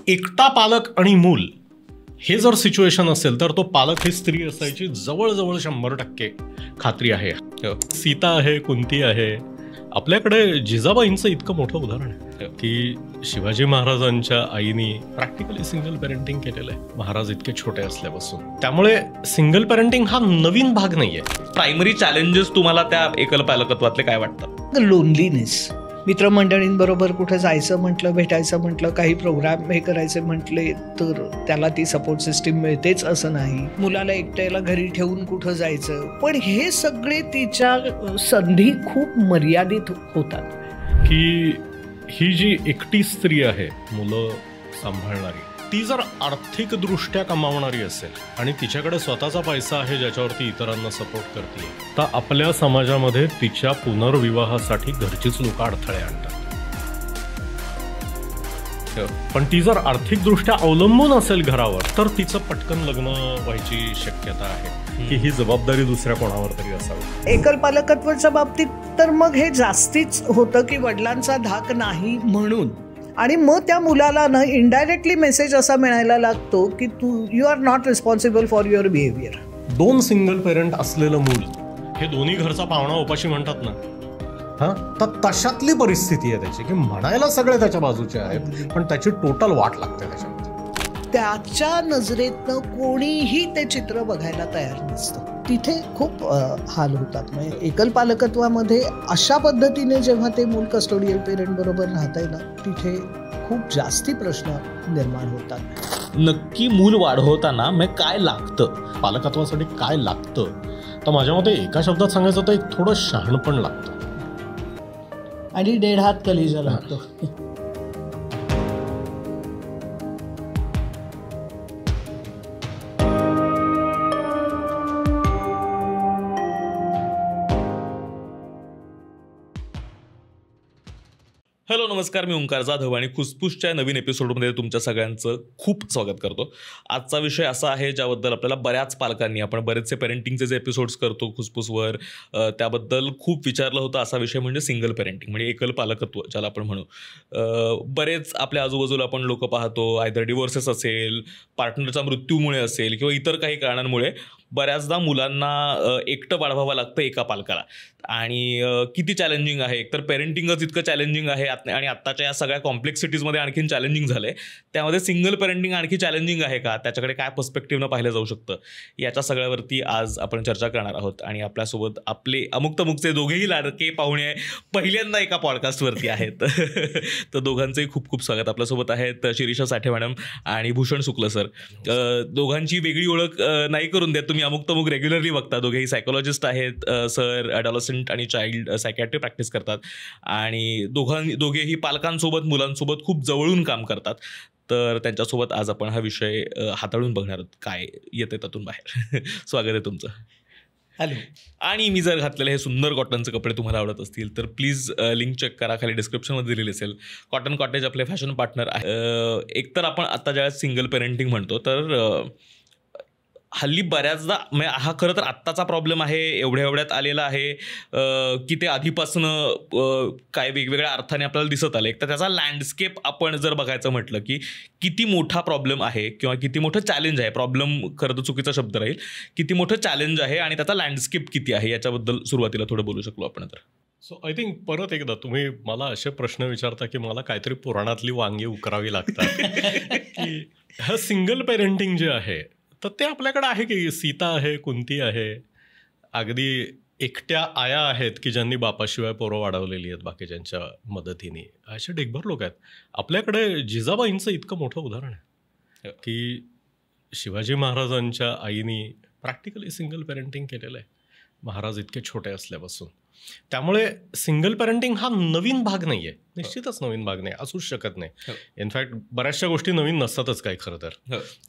एकटा पालक आणि मूल हे जर सिच्युएशन असेल तर तो पालक ही स्त्री असायची जवळजवळ 100% खात्री आहे. सीता आहे, कुंती आहे. आपल्याकडे जिजाबाईंचं इतकं मोठं उदाहरण आहे की शिवाजी महाराजांच्या आईनी प्रॅक्टिकली सिंगल पेरेंटिंग केलेलं आहे, महाराज इतके छोटे असल्यापासून. त्यामुळे सिंगल पेरेंटिंग हा नवीन भाग नाहीये. प्रायमरी चॅलेंजेस तुम्हाला त्या एकल पालकत्वातले काय वाटतात? लोनलीनेस. मित्रमंडळींबरोबर कुठे जायचं म्हटलं, भेटायचं म्हटलं, काही प्रोग्राम हे करायचे म्हटले तर त्याला ती सपोर्ट सिस्टीम मिळतेच असं नाही. मुलाला एकट्याला घरी ठेवून कुठं जायचं. पण हे सगळे तिच्या संधी खूप मर्यादित होतात. की ही जी एकटी स्त्री आहे मुलं सांभाळणारी, ती जर आर्थिकदृष्ट्या कमावणारी असेल आणि तिच्याकडे स्वतःचा पैसा आहे ज्याच्यावरती इतरांना सपोर्ट करते, तर आपल्या समाजामध्ये तिच्या पुनर्विवाहासाठी घरचीच लोक अडथळे आणतात. पण ती जर आर्थिकदृष्ट्या अवलंबून असेल घरावर तर तिचं पटकन लग्न व्हायची शक्यता आहे की ही जबाबदारी दुसऱ्या कोणावर तरी असावी. एकल पालकत्वाच्या बाबतीत तर मग हे जास्तीच होतं की वडिलांचा धाक नाही म्हणून. आणि मग त्या मुलाला ना इनडायरेक्टली मेसेज असा मिळायला लागतो की you are not responsible for your behaviour. 2 single parent असलेलं मूल हे दोन्ही घरचा पाहुणा उपाशी म्हणतात ना, तर तशातली परिस्थिती आहे त्याची की म्हणायला सगळे त्याच्या बाजूचे आहेत पण त्याची टोटल वाट लागते त्याच्यामध्ये. त्याच्या नजरेतनं कोणीही ते चित्र बघायला तयार नसतं. तिथे खूप हाल होतात. म्हणजे एकल पालकत्वामध्ये अशा पद्धतीने जेव्हा ते मूल कस्टोडियल पेरेंट बरोबर राहतंय ना, तिथे खूप जास्ती प्रश्न निर्माण होतात. नक्की मूल वाढवताना मग काय लागतं, पालकत्वासाठी काय लागतं, तर माझ्या मते एका शब्दात सांगायचं तर एक थोडं शहाणपण लागतं आणि 1.5 हात कलिजा लागतो. हॅलो नमस्कार, मी ओंकार जाधव आणि खुसफुसच्या नवीन एपिसोडमध्ये तुमच्या सगळ्यांचं खूप स्वागत करतो. आजचा विषय असा आहे ज्याबद्दल आपल्याला बऱ्याच पालकांनी, आपण बरेचसे पेरेंटिंगचे जे एपिसोड्स करतो खुसफुसवर, त्याबद्दल खूप विचारलं होतं. असा विषय म्हणजे सिंगल पेरेंटिंग, म्हणजे एकल पालकत्व ज्याला आपण म्हणू. बरेच आपल्या आजूबाजूला आपण लोक पाहतो, आयदर डिवोर्सेस असेल, पार्टनरचा मृत्यूमुळे असेल किंवा इतर काही कारणांमुळे बऱ्याचदा मुलांना एकटं वाढवावं लागतं एका पालकाला. आणि किती चॅलेंजिंग आहे, एकतर पेरेंटिंगच इतकं चॅलेंजिंग आहे आणि आत्ताच्या या सगळ्या कॉम्प्लेक्सिटीजमध्ये आणखीन चॅलेंजिंग झालं आहे. त्यामध्ये सिंगल पेरेंटिंग आणखी चॅलेंजिंग आहे का, त्याच्याकडे काय पर्स्पेक्टिव्हनं पाहिलं जाऊ शकतं, याच्या सगळ्यावरती आज आपण चर्चा करणार आहोत. आणि आपल्यासोबत आपले अमुक तमुकचे दोघेही लाडके पाहुणे पहिल्यांदा एका पॉडकास्टवरती आहेत. तर दोघांचंही खूप खूप स्वागत. आपल्यासोबत आहेत शिरीषा साठे मॅडम आणि भूषण शुक्ल सर. दोघांची वेगळी ओळख नाही करून देत, तुम्ही अमुक तमुक रेग्युलरली बघता. दोघेही सायकोलॉजिस्ट आहेत. सर ॲडॉलसंट आणि चाइल्ड सायकॅट्री प्रॅक्टिस करतात आणि दोघेही पालकांसोबत, मुलांसोबत खूप जवळून काम करतात. तर त्यांच्यासोबत आज आपण हा विषय हाताळून बघणार आहोत, काय येते त्यातून बाहेर. स्वागत आहे तुमचं. हॅलो. आणि मी जर घातलेले हे सुंदर कॉटनचे कपडे तुम्हाला आवडत असतील तर प्लीज लिंक चेक करा, खाली डिस्क्रिप्शनमध्ये दिलेली असेल. कॉटन कॉटेज आपले फॅशन पार्टनर आहे. एकतर आपण आता ज्या सिंगल पेरेंटिंग म्हणतो तर हल्ली बऱ्याचदा हा खरं तर आत्ताचा प्रॉब्लेम आहे, एवढ्यात आलेला आहे की ते आधीपासनं काय वेगवेगळ्या अर्थाने आपल्याला दिसत आलं. एक तर त्याचा लँडस्केप आपण जर बघायचं म्हटलं की किती मोठा प्रॉब्लेम आहे किंवा किती मोठं चॅलेंज आहे, प्रॉब्लेम खरं तर चुकीचा शब्द राहील, किती मोठं चॅलेंज आहे आणि त्याचा लँडस्केप किती आहे, याच्याबद्दल सुरुवातीला थोडं बोलू शकलो आपण. तर सो आय थिंक परत एकदा तुम्ही मला असे प्रश्न विचारता की मला काहीतरी पुराणातली वांगी उकरावी लागतात की हा सिंगल पेरेंटिंग जे आहे तर ते आपल्याकडे आहे की सीता आहे, कुंती आहे, अगदी एकट्या आया आहेत की ज्यांनी बापाशिवाय पोरं वाढवलेली आहेत बाकीच्यांच्या मदतीने, असे ढेकभर लोक आहेत. आपल्याकडे जिजाबाईंचं इतकं मोठं उदाहरण आहे की शिवाजी महाराजांच्या आईनी प्रॅक्टिकली सिंगल पेरेंटिंग केलेलं आहे, महाराज इतके छोटे असल्यापासून. त्यामुळे सिंगल पेरेंटिंग हा नवीन भाग नाही आहे, निश्चितच नवीन भाग नाही, असूच शकत नाही. इनफॅक्ट बऱ्याचशा गोष्टी नवीन नसतातच काय खरं तर,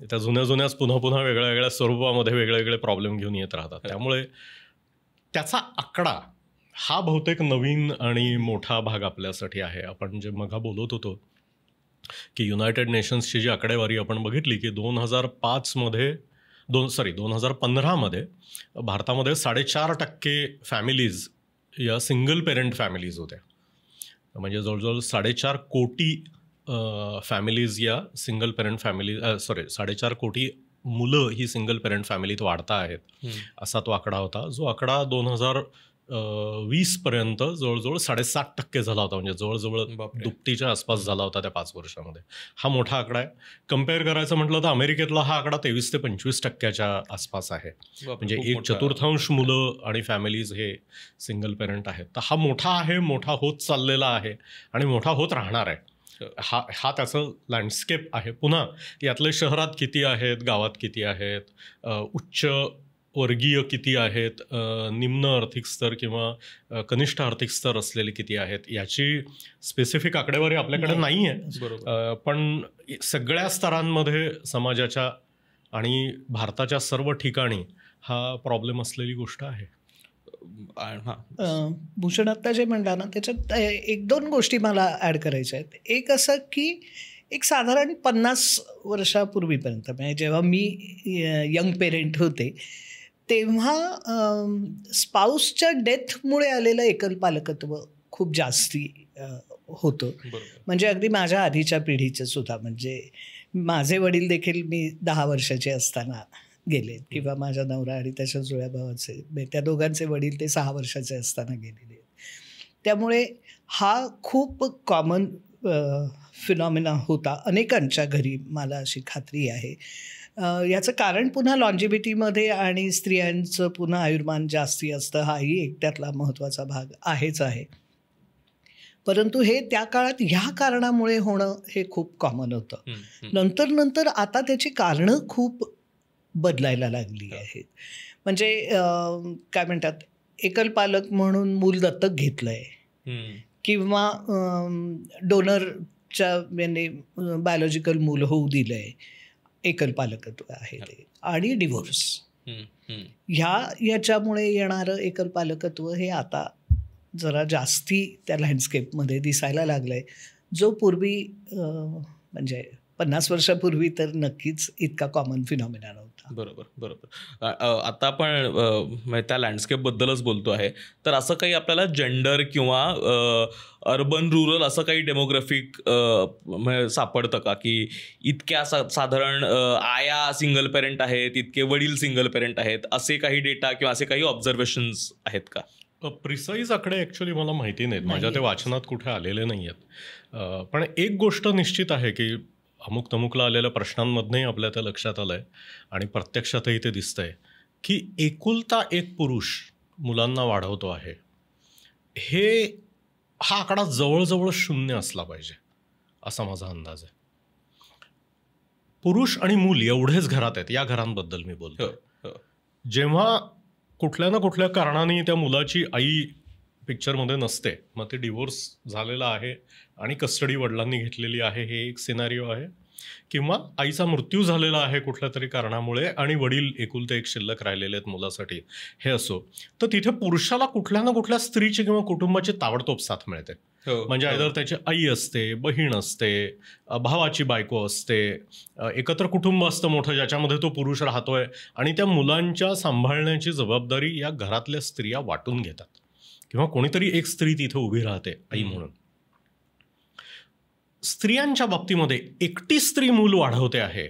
त्या जुन्याच पुन्हा वेगळ्या वेगळ्या स्वरूपामध्ये वेगळे प्रॉब्लेम घेऊन येत राहतात. त्यामुळे त्याचा आकडा हा बहुतेक नवीन आणि मोठा भाग आपल्यासाठी आहे. आपण जे मघा बोलत होतो की युनायटेड नेशन्सची जी आकडेवारी आपण बघितली की 2015मध्ये भारतामध्ये 4.5% फॅमिलीज या सिंगल पेरेंट फॅमिलीज होत्या. म्हणजे जवळजवळ 4.5 कोटी फॅमिलीज या सिंगल पेरेंट फॅमिली 4.5 कोटी मुलं ही सिंगल पेरेंट फॅमिलीत वाढता आहेत असा तो आकडा होता, जो आकडा 2020 पर्यंत जवळजवळ 7.5% झाला होता. म्हणजे जवळजवळ दुपटीच्या आसपास झाला होता त्या 5 वर्षामध्ये. हा मोठा आकडा आहे. कम्पेअर करायचं म्हटलं तर अमेरिकेतला हा आकडा 23 ते 25% आसपास आहे. म्हणजे 1/4 मुलं आणि फॅमिलीज हे सिंगल पेरेंट आहेत. तर हा मोठा आहे, मोठा होत चाललेला आहे आणि मोठा होत राहणार आहे. हा त्याचं लँडस्केप आहे. पुन्हा यातले शहरात किती आहेत, गावात किती आहेत, उच्च वर्गीय किती आहेत, निम्न आर्थिक स्तर किंवा कनिष्ठ आर्थिक स्तर असलेले किती आहेत, याची स्पेसिफिक आकडेवारी आपल्याकडे नाही आहे. पण सगळ्या स्तरांमध्ये समाजाच्या आणि भारताच्या सर्व ठिकाणी हा प्रॉब्लेम असलेली गोष्ट आहे. भूषण आत्ता जे म्हणला ना, त्याच्यात 1-2 गोष्टी मला ॲड करायच्या आहेत. एक असं की एक साधारण 50 वर्षापूर्वीपर्यंत, म्हणजे जेव्हा मी यंग पेरेंट होते तेव्हा स्पाऊसच्या डेथमुळे आलेलं एकल पालकत्व खूप जास्ती होतं. म्हणजे अगदी माझ्या आधीच्या पिढीचं सुद्धा. म्हणजे माझे वडील देखील मी 10 वर्षाचे असताना गेले, किंवा माझा नवरा आणि त्याच्या जुळ्या भावाचे, त्या दोघांचे वडील ते 6 वर्षाचे असताना गेलेले. त्यामुळे हा खूप कॉमन फिनॉमिना होता अनेकांच्या घरी, मला अशी खात्री आहे. याचं कारण पुन्हा लॉन्जिव्हिटीमध्ये आणि स्त्रियांचं पुन्हा आयुर्मान जास्ती असतं, हाही एक त्यातला महत्त्वाचा भाग आहेच आहे. परंतु हे त्या काळात ह्या कारणामुळे होणं हे खूप कॉमन होतं. नंतर आता त्याची कारणं खूप बदलायला लागली आहेत. म्हणजे काय म्हणतात, एकल पालक म्हणून मूल दत्तक घेतलं आहे, किंवा डोनरच्या म्हणजे बायोलॉजिकल मूल होऊ दिलं आहे, एकल पालकत्व आहे ते, आणि डिव्होर्स. ह्याच्यामुळे येणारं एकल पालकत्व हे आता जरा जास्ती त्या लँडस्केपमध्ये दिसायला लागलं आहे, जो पूर्वी म्हणजे 50 वर्षापूर्वी तर नक्कीच इतका कॉमन फिनॉमिना नव्हता. बरोबर. आता आपण त्या लँडस्केपबद्दलच बोलतो आहे, तर असं काही आपल्याला जेंडर किंवा अर्बन रुरल असं काही डेमोग्राफिक सापडतं का, की इतक्या साधारण आया सिंगल पेरेंट आहेत, इतके वडील सिंगल पेरेंट आहेत, असे काही डेटा किंवा असे काही ऑब्झर्वेशन्स आहेत का? प्रिसाईज आकडे ॲक्च्युली मला माहिती नाहीत, माझ्या ते वाचनात कुठे आलेले नाही आहेत. पण एक गोष्ट निश्चित आहे की अमुक तमुकला आलेल्या प्रश्नांमधनंही आपल्या त्या लक्षात आलं आहे आणि प्रत्यक्षातही ते दिसतं आहे की एकुलता एक पुरुष मुलांना वाढवतो आहे, हा आकडा जवळजवळ 0 असला पाहिजे असा माझा अंदाज आहे. पुरुष आणि मूल एवढेच घरात आहेत, या घरांबद्दल मी बोलतो. जेव्हा कुठल्या ना कुठल्या कारणाने त्या मुलाची आई पिक्चरमध्ये नसते, मग ते डिवोर्स झालेला आहे आणि कस्टडी वडिलांनी घेतलेली आहे, हे एक सिनारिओ आहे, किंवा आईचा मृत्यू झालेला आहे कुठल्या तरी कारणामुळे आणि वडील एकुलते एक शिल्लक राहिलेले आहेत मुलासाठी, हे असो, तर तिथे पुरुषाला कुठल्या ना कुठल्या स्त्रीची किंवा कुटुंबाची ताबडतोब साथ मिळते. म्हणजे आयदर त्याची आई असते, बहीण असते, भावाची बायको असते, एकत्र कुटुंब असतं मोठं ज्याच्यामध्ये तो पुरुष राहतोय आणि त्या मुलांच्या सांभाळण्याची जबाबदारी या घरातल्या स्त्रिया वाटून घेतात, किंवा कोणीतरी एक स्त्री तिथे उभी राहते आई म्हणून. स्त्रियांच्या बाबतीमध्ये एकटी स्त्री मूल वाढवते आहे,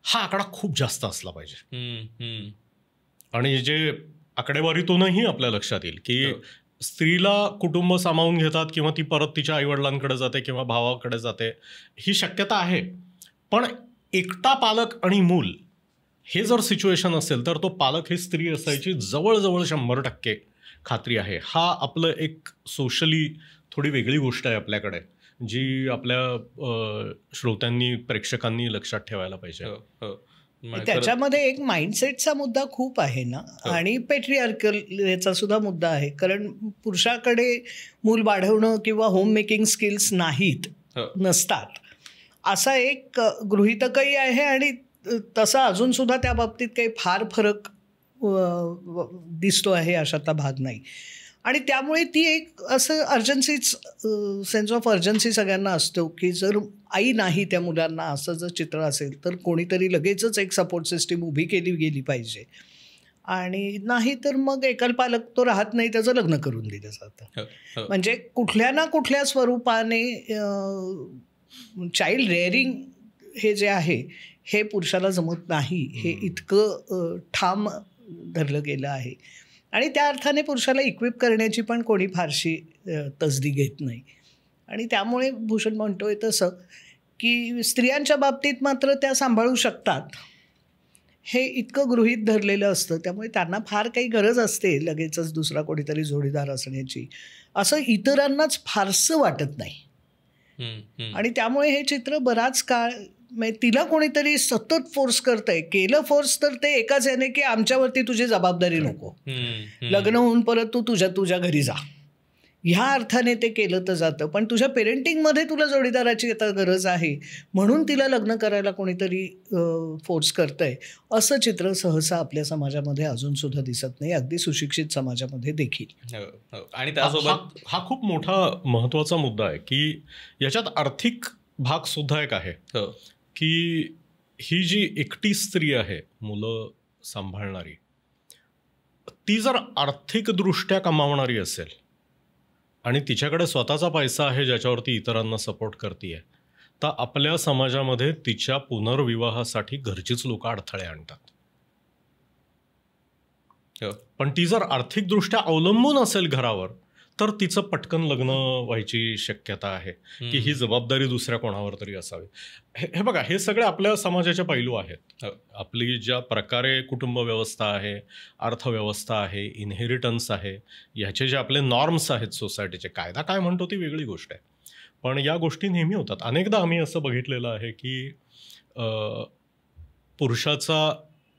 हा आकडा खूप जास्त असला पाहिजे. आणि जे आकडेवारीतूनही आपल्या लक्षात येईल की स्त्रीला कुटुंब सामावून घेतात किंवा ती परत तिच्या आईवडिलांकडे जाते किंवा भावाकडे जाते, ही शक्यता आहे. पण एकटा पालक आणि मूल हे जर सिच्युएशन असेल तर तो पालक ही स्त्री असायची जवळजवळ 100% खात्री आहे. हा आपलं एक सोशली थोडी वेगळी गोष्ट आहे आपल्याकडे, जी आपल्या श्रोत्यांनी प्रेक्षकांनी लक्षात ठेवायला पाहिजे. त्याच्यामध्ये एक माइंडसेटचा मुद्दा खूप आहे ना, आणि पेट्रिआर्कल याचा सुद्धा मुद्दा आहे. कारण पुरुषाकडे मूल वाढवणं किंवा होम मेकिंग स्किल्स नसतात असा एक गृहीतकही आहे, आणि तसा अजून सुद्धा त्या बाबतीत काही फार फरक दिसतो आहे अशातला भाग नाही. आणि त्यामुळे ती एक असं सेन्स ऑफ अर्जन्सी सगळ्यांना असतो की जर आई नाही त्या मुलांना, असं जर चित्र असेल तर कोणीतरी लगेचच एक सपोर्ट सिस्टीम उभी केली गेली पाहिजे. आणि नाही तर मग एकल पालक तो राहत नाही, त्याचं लग्न करून दिलं जातं. म्हणजे कुठल्या ना कुठल्या स्वरूपाने चाइल्ड रेअरिंग हे जे आहे हे पुरुषाला जमत नाही हे इतकं ठाम धरलं गेलं आहे. आणि त्या अर्थाने पुरुषाला इक्विप करण्याची पण कोणी फारशी तसदी घेत नाही. आणि त्यामुळे भूषण म्हणतोय तसं की स्त्रियांच्या बाबतीत मात्र त्या सांभाळू शकतात हे इतकं गृहीत धरलेलं असतं. त्यामुळे त्यांना फार काही गरज असते लगेचच दुसरा कोणीतरी जोडीदार असण्याची असं इतरांनाच फारसं वाटत नाही. आणि त्यामुळे हे चित्र बराच काळ तिला कोणीतरी सतत फोर्स करतंय. केलं फोर्स तर ते एकाच याने की आमच्यावरती तुझी जबाबदारी नको, लग्न होऊन परत तू तुझ्या घरी जा, ह्या अर्थाने ते केलं तर जातं. पण तुझ्या पेरेंटिंगमध्ये तुला जोडीदाराची आता गरज आहे म्हणून तिला लग्न करायला कोणीतरी फोर्स करतंय असं चित्र सहसा आपल्या समाजामध्ये अजून सुद्धा दिसत नाही, अगदी सुशिक्षित समाजामध्ये देखील. आणि त्यासोबत हा खूप मोठा महत्वाचा मुद्दा आहे की याच्यात आर्थिक भाग सुद्धा एक आहे की ही जी एकटी स्त्री आहे मुलं सांभाळणारी, ती जर आर्थिकदृष्ट्या कमावणारी असेल आणि तिच्याकडे स्वतःचा पैसा आहे ज्याच्यावरती इतरांना सपोर्ट करते, तर आपल्या समाजामध्ये तिच्या पुनर्विवाहासाठी घरचीच लोक अडथळे आणतात. पण ती जर आर्थिकदृष्ट्या अवलंबून असेल घरावर तर तिचं पटकन लग्न व्हायची शक्यता आहे की ही जबाबदारी दुसऱ्या कोणावर तरी असावी. हे बघा, हे सगळे आपल्या समाजाचे पैलू आहेत. आपली ज्या प्रकारे कुटुंब व्यवस्था आहे, अर्थव्यवस्था आहे, इनहेरिटन्स आहे, ह्याचे जे आपले नॉर्म्स आहेत सोसायटीचे, कायदा काय म्हणतो ती वेगळी गोष्ट आहे. पण या गोष्टी नेहमी होतात. अनेकदा आम्ही असं बघितलेलं आहे की पुरुषाचा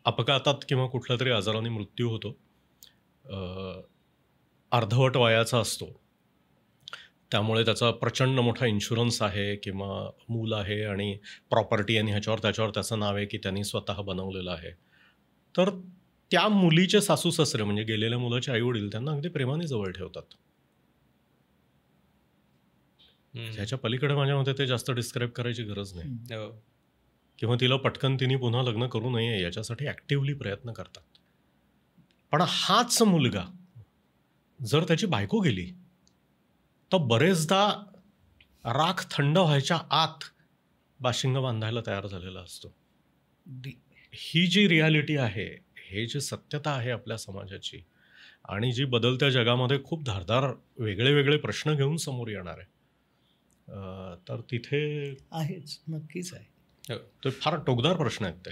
अपघातात किंवा कुठल्या तरी आजाराने मृत्यू होतो, अर्धवट वयाचा असतो, त्यामुळे त्याचा प्रचंड मोठा इन्शुरन्स आहे किंवा मूल आहे आणि प्रॉपर्टी आणि ह्याच्यावर त्याचं नाव आहे की त्यांनी स्वतः बनवलेलं आहे. तर त्या मुलीचे सासू सासरे म्हणजे गेलेल्या मुलाचे आईवडील त्यांना अगदी प्रेमाने जवळ ठेवतात. ह्याच्या पलीकडे माझ्या मते ते जास्त डिस्क्राईब करायची गरज नाही. किंवा तिला पटकन तिने पुन्हा लग्न करू नये याच्यासाठी ॲक्टिव्हली प्रयत्न करतात. पण हाच मुलगा जर त्याची बायको गेली तर बरेचदा राख थंड व्हायच्या आत बाशिंग बांधायला तयार झालेला असतो. ही जी रियालिटी आहे, हे जे सत्यता आहे आपल्या समाजाची आणि जी बदलत्या जगामध्ये खूप धारदार वेगळे वेगळे प्रश्न घेऊन समोर येणार आहे, तर तिथे आहेच, नक्कीच आहे. तो फार टोकदार प्रश्न आहेत ते.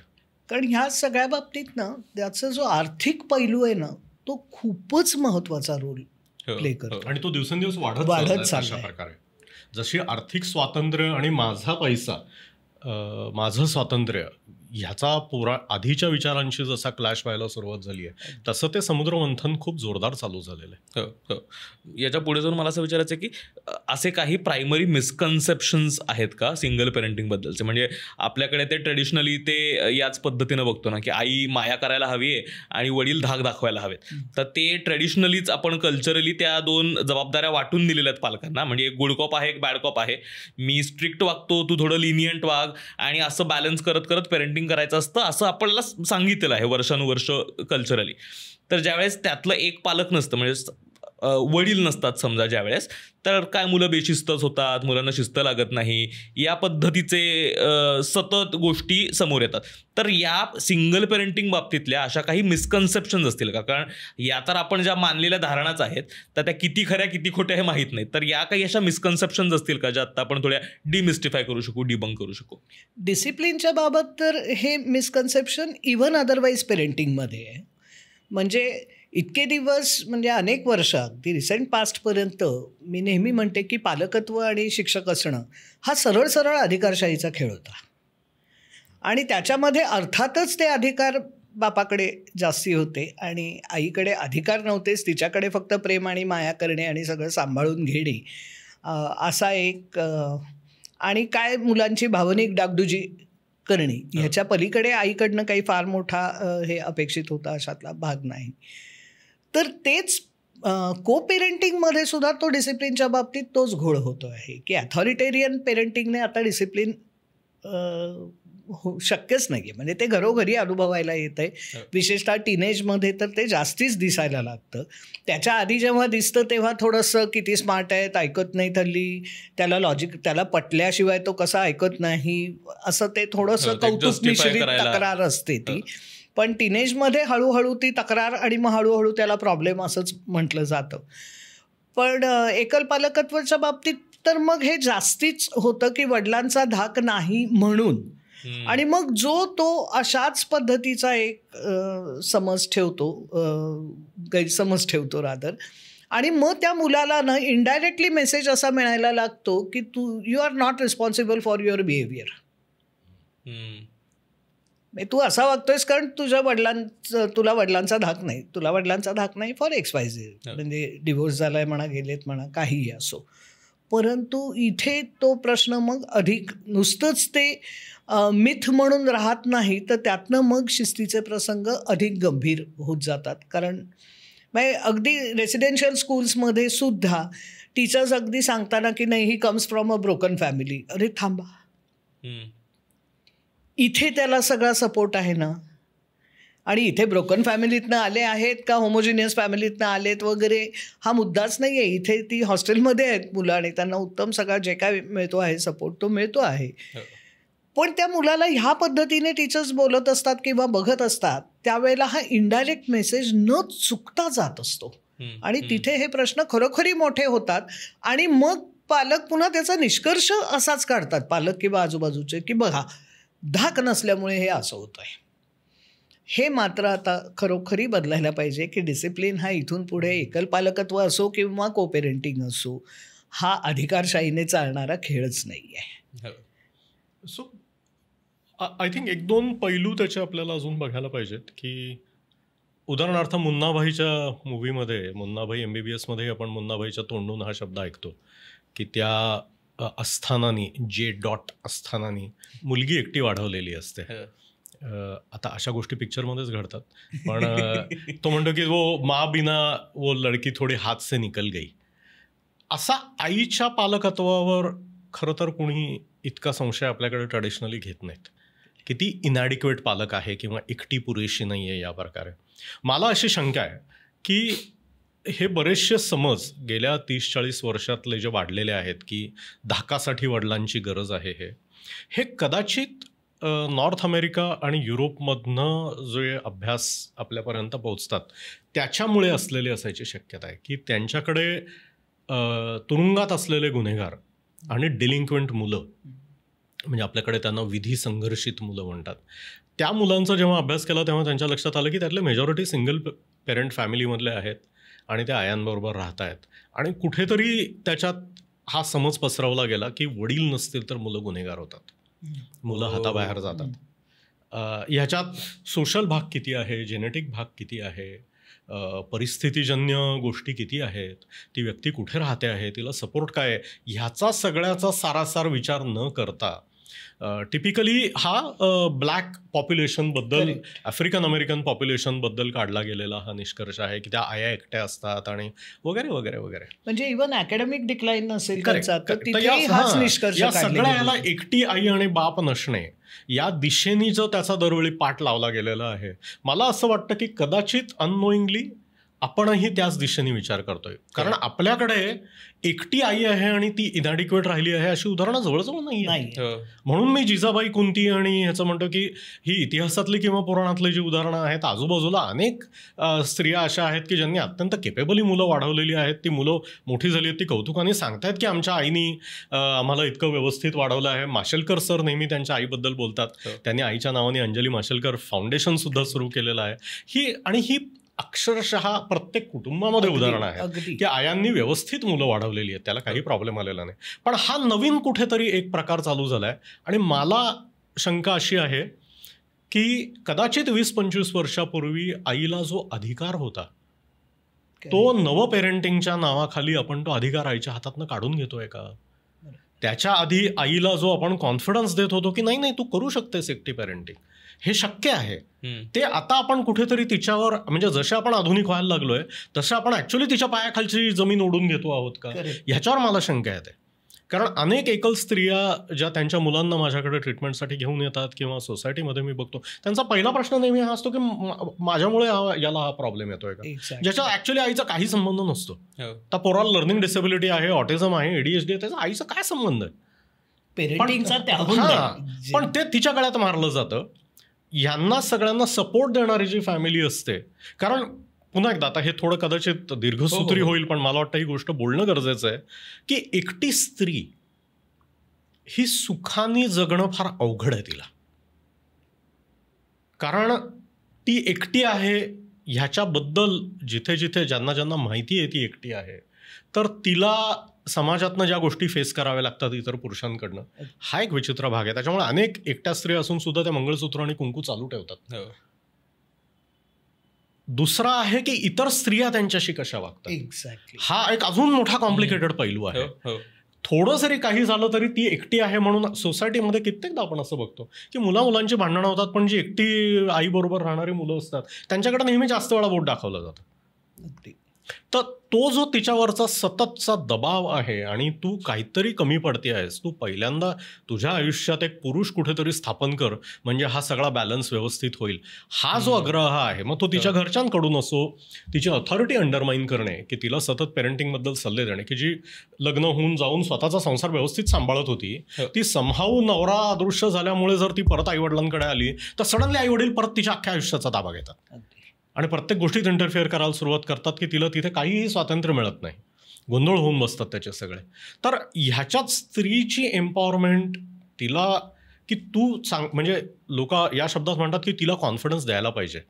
कारण ह्या सगळ्या बाबतीत ना त्याचा जो आर्थिक पैलू आहे ना तो खूपच महत्वाचा रोल प्ले करतो आणि तो दिवसेंदिवस वाढत चालला अशा प्रकारे. जशी आर्थिक स्वातंत्र्य आणि माझा पैसा, माझं स्वातंत्र्य ह्याचा आधीच्या विचारांशी जसा क्लॅश व्हायला सुरुवात झाली आहे तसं ते समुद्र मंथन खूप जोरदार चालू झालेलं आहे. याच्या पुढे जाऊन मला असं विचारायचं आहे की असे काही प्रायमरी मिसकन्सेप्शन्स आहेत का सिंगल पेरेंटिंग बद्दलचे? म्हणजे आपल्याकडे ते ट्रेडिशनली ते याच पद्धतीनं बघतो ना की आई माया करायला हवी आहे आणि वडील धाक दाखवायला हवेत. तर ते ट्रेडिशनलीच आपण कल्चरली त्या दोन जबाबदाऱ्या वाटून दिलेल्या आहेत पालकांना. म्हणजे एक गुड कॉप आहे, एक बॅड कॉप आहे. मी स्ट्रिक्ट वागतो, तू थोडं लिनियंट वाग आणि असं बॅलन्स करत करत पेरेंटिंग करायचं असतं असं आपल्याला सांगितलेलं आहे वर्षानुवर्ष कल्चरली. तर ज्यावेळेस त्यातलं एक पालक नसतं, म्हणजे वडील नसतात समजा ज्यावेळेस, तर काय मुलं बेशिस्तच होतात, मुलांना शिस्त लागत नाही, या पद्धतीचे सतत गोष्टी समोर येतात. तर या सिंगल पेरेंटिंग बाबतीतल्या अशा काही मिसकन्सेप्शन्स असतील का? कारण या तर आपण ज्या मानलेल्या धारणाच आहेत तर त्या किती खऱ्या किती खोट्या हे माहीत नाही. तर या काही अशा मिसकन्सेप्शन्स असतील का ज्या आता आपण थोड्या डिमिस्टिफाय करू शकू, डिबंक करू शकू? डिसिप्लिनच्या बाबत तर हे मिसकन्सेप्शन इव्हन अदरवाईज पेरेंटिंगमध्ये आहे. म्हणजे इतके दिवस म्हणजे अनेक वर्ष अगदी रिसेंट पास्टपर्यंत मी नेहमी म्हणते की पालकत्व आणि शिक्षक असणं हा सरळ सरळ अधिकारशाहीचा खेळ होता. आणि त्याच्यामध्ये अर्थातच ते अधिकार बापाकडे जास्ती होते आणि आईकडे अधिकार नव्हतेच. तिच्याकडे फक्त प्रेम आणि माया करणे आणि सगळं सांभाळून घेणे असा एक, आणि काय मुलांची भावनिक डागडुजी करणे ह्याच्या पलीकडे आईकडनं काही फार मोठा हे अपेक्षित होता अशातला भाग नाही. तर तेच को पेरेंटिंगमध्ये सुद्धा तो डिसिप्लिनच्या बाबतीत तोच घोळ होतो आहे की अथॉरिटेरियन पेरेंटिंगने आता डिसिप्लिन शक्यच नाही आहे. म्हणजे ते घरोघरी अनुभवायला येत आहे. विशेषतः टीनेजमध्ये तर ते जास्तीच दिसायला लागतं. त्याच्या आधी जेव्हा दिसतं तेव्हा थोडंसं किती स्मार्ट आहेत, ऐकत नाहीत हल्ली, त्याला पटल्याशिवाय तो कसा ऐकत नाही, असं ते थोडंसं कौतुक मिश्रित तक्रार असते ती. पण टीनेजमध्ये हळूहळू ती तक्रार आणि मग हळूहळू त्याला प्रॉब्लेम असंच म्हटलं जातं. पण एकल पालकत्वाच्या बाबतीत तर मग हे जास्तीच होतं की वडिलांचा धाक नाही म्हणून, आणि मग जो तो अशाच पद्धतीचा एक समज ठेवतो, गैरसमज ठेवतो रादर, आणि मग त्या मुलाला ना इनडायरेक्टली मेसेज असा मिळायला लागतो की you are not responsible for your behaviour. तू असा वागतोयस कारण तुला वडिलांचा धाक नाही, फॉर XYZ, म्हणजे डिव्होर्स झालाय म्हणा, गेलेत म्हणा, काहीही असो. परंतु इथे तो प्रश्न मग अधिक नुसतंच ते मिथ म्हणून राहत नाही, तर त्यातनं मग शिस्तीचे प्रसंग अधिक गंभीर होत जातात. कारण अगदी रेसिडेन्शियल स्कूल्समध्ये सुद्धा टीचर्स अगदी सांगताना की नाही, he comes from a broken family. अरे थांबा, इथे त्याला सगळा सपोर्ट आहे ना, आणि इथे ब्रोकन फॅमिलीतनं आले आहेत का होमोजिनियस फॅमिलीतनं आलेत वगैरे हा मुद्दाच नाही आहे. इथे ती हॉस्टेलमध्ये आहेत मुलं आणि त्यांना उत्तम सगळा जे काय मिळतो आहे सपोर्ट तो मिळतो आहे. पण त्या मुलाला ह्या पद्धतीने टीचर्स बोलत असतात किंवा बघत असतात त्यावेळेला हा इनडायरेक्ट मेसेज न चुकता जात असतो, आणि तिथे हे प्रश्न खरोखरी मोठे होतात. आणि मग पालक पुन्हा त्याचा निष्कर्ष असाच काढतात, पालक किंवा आजूबाजूचे, की बघा धाक नसल्यामुळे हे असं होतं आहे. हे मात्र आता खरोखरी बदलायला पाहिजे की डिसिप्लिन हा इथून पुढे एकल पालकत्व असो किंवा को पेरेंटिंग असो, हा अधिकारशाहीने चालणारा खेळच नाही आहे. सो आय थिंक 1-2 पैलू त्याचे आपल्याला अजून बघायला पाहिजेत. की उदाहरणार्थ मुन्नाभाईच्या मूवीमध्ये, मुन्नाभाई MBBS मध्ये आपण मुन्नाभाईच्या तोंडून हा शब्द ऐकतो की त्या अस्थानानी, J. अस्थानानी मुलगी एकटी वाढवलेली असते. आता अशा गोष्टी पिक्चरमध्येच घडतात, पण तो म्हणतो की वो माँ बिना वो लडकी थोडी हात से निकल गई. असा आईच्या पालकत्वावर खरं तर कुणी इतका संशय आपल्याकडे ट्रेडिशनली घेत नाहीत की ती इनॅडिक्वेट पालक आहे किंवा एकटी पुरेशी नाही आहे. या प्रकारे मला अशी शंका आहे की हे बरेचसे समज गेल्या 30-40 वर्षातले जे वाढलेले आहेत की धाकासाठी वडिलांची गरज आहे, हे कदाचित नॉर्थ अमेरिका आणि युरोपमधनं जे अभ्यास आपल्यापर्यंत पोहोचतात त्याच्यामुळे असलेले असायची शक्यता आहे. की त्यांच्याकडे तुरुंगात असलेले गुन्हेगार आणि डिलिंक्वेंट मुलं, म्हणजे आपल्याकडे त्यांना विधी संघर्षित मुलं म्हणतात, त्या मुलांचा जेव्हा अभ्यास केला तेव्हा त्यांच्या लक्षात आलं की त्यातले मेजॉरिटी सिंगल पेरेंट फॅमिलीमधले आहेत आणि त्या आयांबरोबर राहत आहेत. आणि कुठेतरी त्याच्यात हा समज पसरवला गेला की वडील नसतील तर मुलं गुन्हेगार होतात, मुलं हाताबाहेर जातात. ह्याच्यात सोशल भाग किती आहे, जेनेटिक भाग किती आहे, परिस्थितीजन्य गोष्टी किती आहेत, ती व्यक्ती कुठे राहते आहे, तिला सपोर्ट काय आहे, ह्याचा सगळ्याचा सारासार विचार न करता टिपिकली हा ब्लॅक पॉप्युलेशनबद्दल, आफ्रिकन अमेरिकन पॉप्युलेशनबद्दल काढला गेलेला हा निष्कर्ष आहे की त्या आया एकट्या असतात आणि वगैरे वगैरे वगैरे. म्हणजे इव्हन अकॅडमिक डिक्लाइन नसेल या सगळ्याला एकटी आई आणि बाप नसणे या दिशेने जो त्याचा दरवेळी पाठ लावला गेलेला आहे, मला असं वाटतं की कदाचित अननोईंगली आपणही त्याच दिशेने विचार करतोय. कारण आपल्याकडे एकटी आई आहे आणि ती इनॅडिक्वेट राहिली आहे अशी उदाहरणं जवळजवळ नाही. म्हणून मी जिजाबाई, कुंती आणि ह्याचं म्हणतो की ही इतिहासातली किंवा पुराणातली जी उदाहरणं आहेत, आजूबाजूला अनेक स्त्रिया अशा आहेत की ज्यांनी अत्यंत केपेबली मुलं वाढवलेली आहेत. ती मुलं मोठी झाली आहेत, ती कौतुकाने सांगतायत की आमच्या आईनी आम्हाला इतकं व्यवस्थित वाढवलं आहे. माशेलकर सर नेहमी त्यांच्या आईबद्दल बोलतात. त्यांनी आईच्या नावाने अंजली माशेलकर फाउंडेशन सुद्धा सुरू केलेलं आहे. ही अक्षरशः प्रत्येक कुटुंबामध्ये उदाहरण आहे की आयांनी व्यवस्थित मुलं वाढवलेली आहेत, त्याला काही प्रॉब्लेम आलेला नाही. पण हा नवीन कुठेतरी एक प्रकार चालू झालाय आणि मला शंका अशी आहे की कदाचित 20-25 वर्षापूर्वी आईला जो अधिकार होता तो नव पेरेंटिंगच्या नावाखाली आपण तो अधिकार आईच्या हातातनं काढून घेतोय का? त्याच्या आधी आईला जो आपण कॉन्फिडन्स देत होतो की नाही तू करू शकतेस एकटी पेरेंटिंग, हे शक्य आहे, ते आता आपण कुठेतरी तिच्यावर, म्हणजे जसे आपण आधुनिक व्हायला लागलोय तसं आपण ऍक्च्युअली तिच्या पायाखालची जमीन ओढून घेतो आहोत का, ह्याच्यावर मला शंका येते. कारण अनेक एकल स्त्रिया ज्या त्यांच्या मुलांना माझ्याकडे ट्रीटमेंटसाठी घेऊन येतात किंवा सोसायटीमध्ये मी बघतो, त्यांचा पहिला प्रश्न नेहमी हा असतो की माझ्यामुळे याला हा प्रॉब्लेम येतोय का, ज्याच्या ऍक्च्युली आईचा काही संबंध नसतो. त्या पोराला लर्निंग डिसेबिलिटी आहे, ऑटिझम आहे, ADHD आहे, त्याचा आईचा काय संबंध आहे. पण ते तिच्या गळ्यात मारलं जातं. यांना सगळ्यांना सपोर्ट देणारी जी फॅमिली असते, कारण पुन्हा एकदा आता हे थोडं कदाचित दीर्घसूत्री होईल, पण मला वाटतं ही गोष्ट बोलणं गरजेचं आहे की एकटी स्त्री ही सुखाने जगणं फार अवघड आहे तिला. कारण ती एकटी आहे ह्याच्याबद्दल जिथे जिथे ज्यांना ज्यांना माहिती आहे ती एकटी आहे, तर तिला समाजातनं ज्या गोष्टी फेस कराव्या लागतात इतर पुरुषांकडनं, हा एक विचित्र भाग आहे. त्याच्यामुळे अनेक एकट्या स्त्रिया असून सुद्धा त्या मंगळसूत्र आणि कुंकू चालू ठेवतात. दुसरा आहे की इतर स्त्रिया त्यांच्याशी कशा वागतात. एक्झॅक्टली. हा एक अजून मोठा कॉम्प्लिकेटेड पैलू आहे. थोडं जरी काही झालं तरी ती एकटी आहे म्हणून सोसायटीमध्ये कित्येकदा आपण असं बघतो की मुलांची भांडणं होतात, पण जी एकटी आई बरोबर राहणारी मुलं असतात त्यांच्याकडे नेहमी जास्त वेळा बोट दाखवलं जातं. तर तो जो तिच्यावरचा सततचा दबाव आहे आणि तू काहीतरी कमी पडते आहेस, तू पहिल्यांदा तुझ्या आयुष्यात एक पुरुष कुठेतरी स्थापन कर म्हणजे हा सगळा बॅलन्स व्यवस्थित होईल, हा जो आग्रह आहे. मग तो तिच्या घरच्यांकडून असो, तिची अथॉरिटी अंडरमाइन करणे की तिला सतत पेरेंटिंगबद्दल सल्ले देणे, की जी लग्न होऊन जाऊन स्वतःचा संसार व्यवस्थित सांभाळत होती, ती संभावून नवरा अदृश्य झाल्यामुळे जर ती परत आईवडिलांकडे आली तर सडनली आईवडील परत तिच्या अख्ख्या आयुष्याचा ताबा घेतात आणि प्रत्येक गोष्टीत इंटरफिअर करायला सुरुवात करतात की तिला तिथे काहीही स्वातंत्र्य मिळत नाही, गोंधळ होऊन बसतात त्याचे सगळे. तर ह्याच्यात स्त्रीची एम्पॉवरमेंट तिला की तू म्हणजे लोक या शब्दात म्हणतात की तिला कॉन्फिडन्स द्यायला पाहिजे.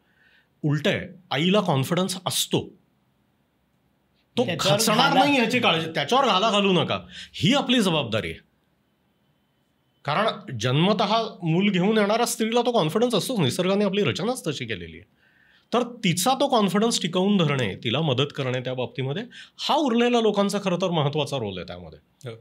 उलट आहे, आईला कॉन्फिडन्स असतो, तो खचणार नाही ह्याची काळजी, त्याच्यावर घाला घालू नका, ही आपली जबाबदारी आहे. कारण जन्मतः मूल घेऊन येणाऱ्या स्त्रीला तो कॉन्फिडन्स असतोच, निसर्गाने आपली रचनाच तशी केलेली आहे. तर तिचा तो कॉन्फिडन्स टिकवून धरणे, तिला मदत करणे त्या बाबतीमध्ये, हा उरलेल्या लोकांचा खरं तर महत्वाचा रोल आहे त्यामध्ये.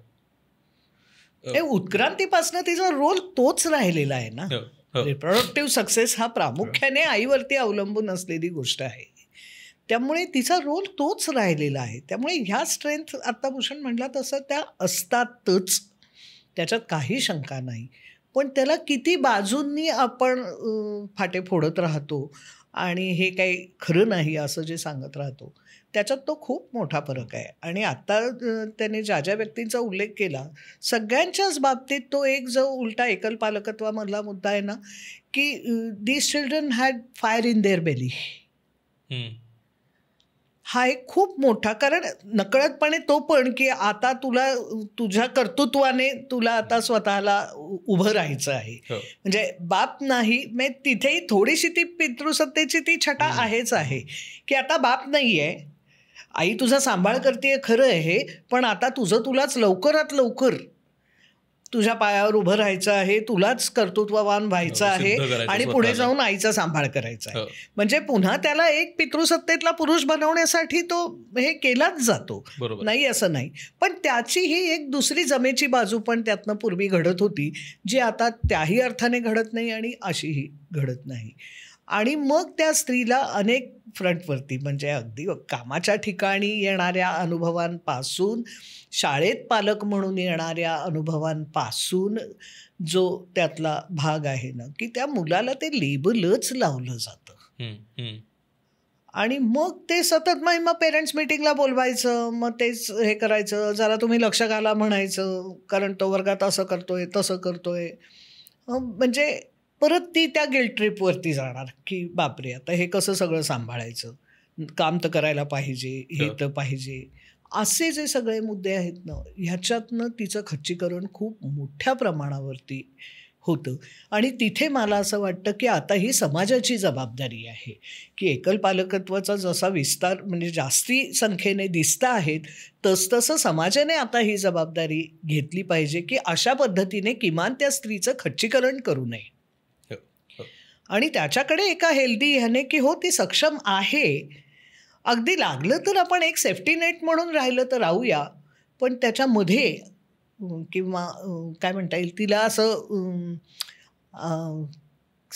उत्क्रांतीपासून तिचा रोल तोच राहिलेला आहे ना. रिप्रोडक्टिव्ह सक्सेस हा प्रामुख्याने आईवरती अवलंबून असलेली गोष्ट आहे, त्यामुळे तिचा रोल तोच राहिलेला आहे. त्यामुळे ह्या स्ट्रेंथ आता भूषण म्हटला तसं त्या असतातच, त्याच्यात काही शंका नाही. पण त्याला किती बाजूंनी आपण फाटे फोडत राहतो आणि हे काही खरं नाही असं जे सांगत राहतो, त्याच्यात तो खूप मोठा फरक आहे. आणि आता त्याने ज्या ज्या व्यक्तींचा उल्लेख केला, सगळ्यांच्याच बाबतीत तो एक जो उलटा एकल पालकत्वामधला मुद्दा आहे ना, की these children had fire in their belly, हा एक खूप मोठा, कारण नकळतपणे तो पण की आता तुला तुझ्या कर्तृत्वाने तुला आता स्वतःला उभं राहायचं आहे. म्हणजे बाप नाही, म्हणजे तिथेही थोडीशी ती पितृसत्तेची ती छटा आहेच आहे की आता बाप नाही आहे, आई तुझा सांभाळ करते खरं आहे, पण आता तुलाच लवकरात लवकर तुझ्या पायावर उभं राहायचं आहे, तुलाच कर्तृत्ववान व्हायचं आहे आणि पुढे जाऊन आईचा सांभाळ करायचा आहे. म्हणजे पुन्हा त्याला एक पितृसत्तेतला पुरुष बनवण्यासाठी तो हे केलाच जातो, नाही असं नाही. पण त्याची ही एक दुसरी जमेची बाजू पण त्यातनं पूर्वी घडत होती, जी आता त्याही अर्थाने घडत नाही आणि अशीही घडत नाही. आणि मग त्या स्त्रीला अनेक फ्रंटवरती, म्हणजे अगदी कामाच्या ठिकाणी येणाऱ्या अनुभवांपासून, शाळेत पालक म्हणून येणाऱ्या अनुभवांपासून जो त्यातला भाग आहे ना, की त्या मुलाला ते लेबलच लावलं जातं. आणि मग ते सतत मग पेरेंट्स मीटिंगला बोलवायचं, मग तेच हे करायचं, जरा तुम्ही लक्ष घाला म्हणायचं, कारण तो वर्गात असं करतोय तसं करतोय. म्हणजे परत ती त्या गिल्ट ट्रिपवरती जाणार की बापरे आता हे कसं सगळं सांभाळायचं, काम तर करायला पाहिजे, हे तर पाहिजे, असे जे सगळे मुद्दे आहेत ना, ह्याच्यातनं तिचं खच्चीकरण खूप मोठ्या प्रमाणावरती होतं. आणि तिथे मला असं वाटतं की आता ही समाजाची जबाबदारी आहे की एकल पालकत्वाचा जसा विस्तार म्हणजे जास्ती संख्येने दिसता आहेत, तसतसं समाजाने आता ही जबाबदारी घेतली पाहिजे की अशा पद्धतीने किमान त्या स्त्रीचं खच्चीकरण करू नये. आणि त्याच्याकडे एका हेल्दी ह्याने की हो ती सक्षम आहे, अगदी लागलं तर आपण एक सेफ्टी नेट म्हणून राहिलं तर राहूया, पण त्याच्यामध्ये किंवा काय म्हणता येईल तिला असं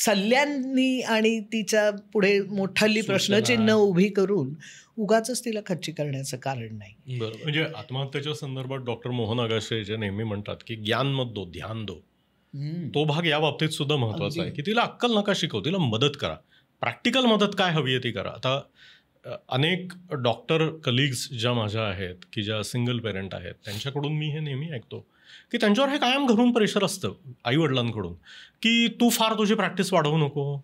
सल्ल्यांनी आणि तिच्या पुढे मोठाली प्रश्नचिन्ह उभी करून उगाच तिला खच्ची करण्याचं कारण नाही. बरोबर. म्हणजे आत्महत्येच्या संदर्भात डॉक्टर मोहन आगाशे जे नेहमी म्हणतात की ज्ञान मत दो ध्यान दो, तो भाग या बाबतीत सुद्धा महत्वाचा आहे की तिला अक्कल नका शिकव, तिला मदत करा, प्रॅक्टिकल मदत काय हवी आहे ती करा. आता अनेक डॉक्टर कलिग्स ज्या माझ्या आहेत की ज्या सिंगल पेरेंट आहेत त्यांच्याकडून मी हे नेहमी ऐकतो की त्यांच्यावर हे कायम घरून प्रेशर असतं आईवडिलांकडून की तू फार तुझी प्रॅक्टिस वाढवू नको,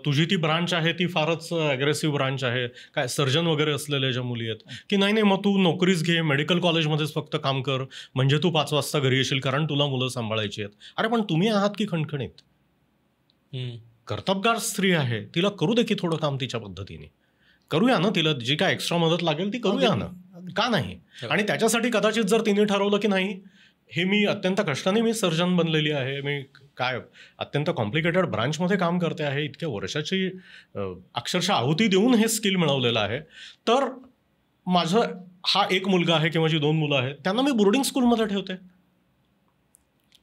तुझी ती ब्रांच आहे ती फारच ॲग्रेसिव्ह ब्रांच आहे, काय सर्जन वगैरे असलेल्या ज्या मुली आहेत की नाही मग तू नोकरीच घे, मेडिकल कॉलेजमध्येच फक्त काम कर, म्हणजे तू 5 वाजता घरी येशील कारण तुला मुलं सांभाळायची आहेत. अरे पण तुम्ही आहात की खणखणीत, कर्तबगार स्त्री आहे, तिला करू दे की थोडं काम तिच्या पद्धतीने करूया ना, तिला जी काय एक्स्ट्रा मदत लागेल ती करूया ना, का नाही. आणि त्याच्यासाठी कदाचित जर तिने ठरवलं की नाही हे मी अत्यंत कष्टाने मी सर्जन बनलेली आहे, मी काय अत्यंत कॉम्प्लिकेटेड ब्रांचमध्ये काम करते आहे, इतक्या वर्षाची अक्षरशः आहुती देऊन हे स्किल मिळवलेलं आहे, तर माझं हा एक मुलगा आहे किंवा जी 2 मुलं आहेत त्यांना मी बोर्डिंग स्कूलमध्ये ठेवते.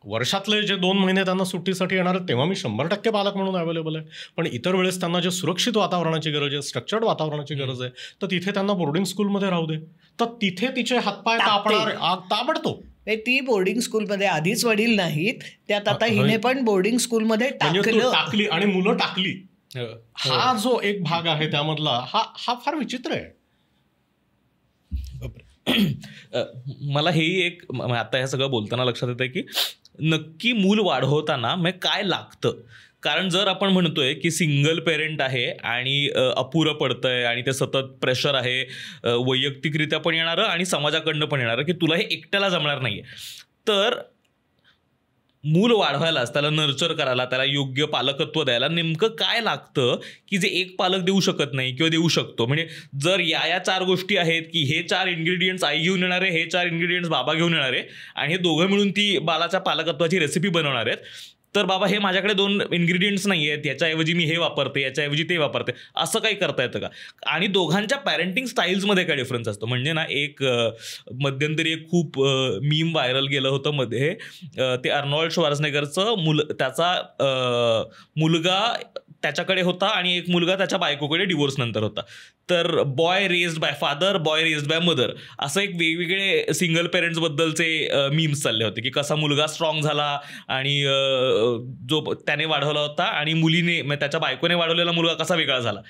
वर्षातले जे 2 महिने त्यांना सुट्टीसाठी येणार आहेत तेव्हा मी 100% पालक म्हणून अवेलेबल आहे. पण इतर वेळेस त्यांना जे सुरक्षित वातावरणाची गरज आहे, स्ट्रक्चर्ड वातावरणाची गरज आहे, तर तिथे त्यांना बोर्डिंग स्कूलमध्ये राहू दे. तर तिथे तिचे हातपाय कापणार ताबडतोब. ती बोर्डिंग स्कूलमध्ये आधीच वडील नाहीत, त्यात आता हिने पण बोर्डिंग स्कूलमध्ये टाकली आणि मुलं टाकली. हा जो एक भाग आहे त्यामधला हा फार विचित्र आहे. मला हेही एक आता हे सगळं बोलताना लक्षात येतं की नक्की मूल वाढवताना मग काय लागतं. कारण जर आपण म्हणतोय की सिंगल पेरेंट आहे आणि अपुरं पडतंय आणि ते सतत प्रेशर आहे, वैयक्तिकरित्या पण येणारं आणि समाजाकडनं पण येणारं की तुला हे एकट्याला जमणार नाहीये, तर मूल वाढवायलाच, त्याला नर्चर करायला, त्याला योग्य पालकत्व द्यायला नेमकं काय लागतं की जे एक पालक देऊ शकत नाही किंवा देऊ शकतो. म्हणजे जर या 4 गोष्टी आहेत की हे 4 इन्ग्रेडियंट्स आई घेऊन येणार आहे, हे 4 इन्ग्रेडियंट्स बाबा घेऊन येणार आहे आणि हे दोघं मिळून ती बाळाच्या पालकत्वाची रेसिपी बनवणार आहेत, तर बाबा हे माझ्याकडे 2 इन्ग्रेडियंट्स नाही आहेत, याच्याऐवजी मी हे वापरते, याच्याऐवजी ते वापरते, असं काही करता येतं का. आणि दोघांच्या पॅरेंटिंग स्टाईल्समध्ये काय डिफरन्स असतो. म्हणजे ना एक मध्यंतरी एक खूप मीम व्हायरल गेलं होतं मध्ये, ते अर्नॉल्ड श्वार्झनेगरचं त्याचा मुलगा त्याच्याकडे होता आणि एक मुलगा त्याच्या बायकोकडे डिवोर्स नंतर होता. तर boy raised bye father, boy raised by mother, असं एक वेगवेगळे सिंगल पेरेंट्सबद्दलचे मीम्स चालले होते की कसा मुलगा स्ट्रॉंग झाला आणि जो त्याने वाढवला होता आणि मुलीने त्याच्या बायकोने वाढवलेला मुलगा कसा वेगळा झाला.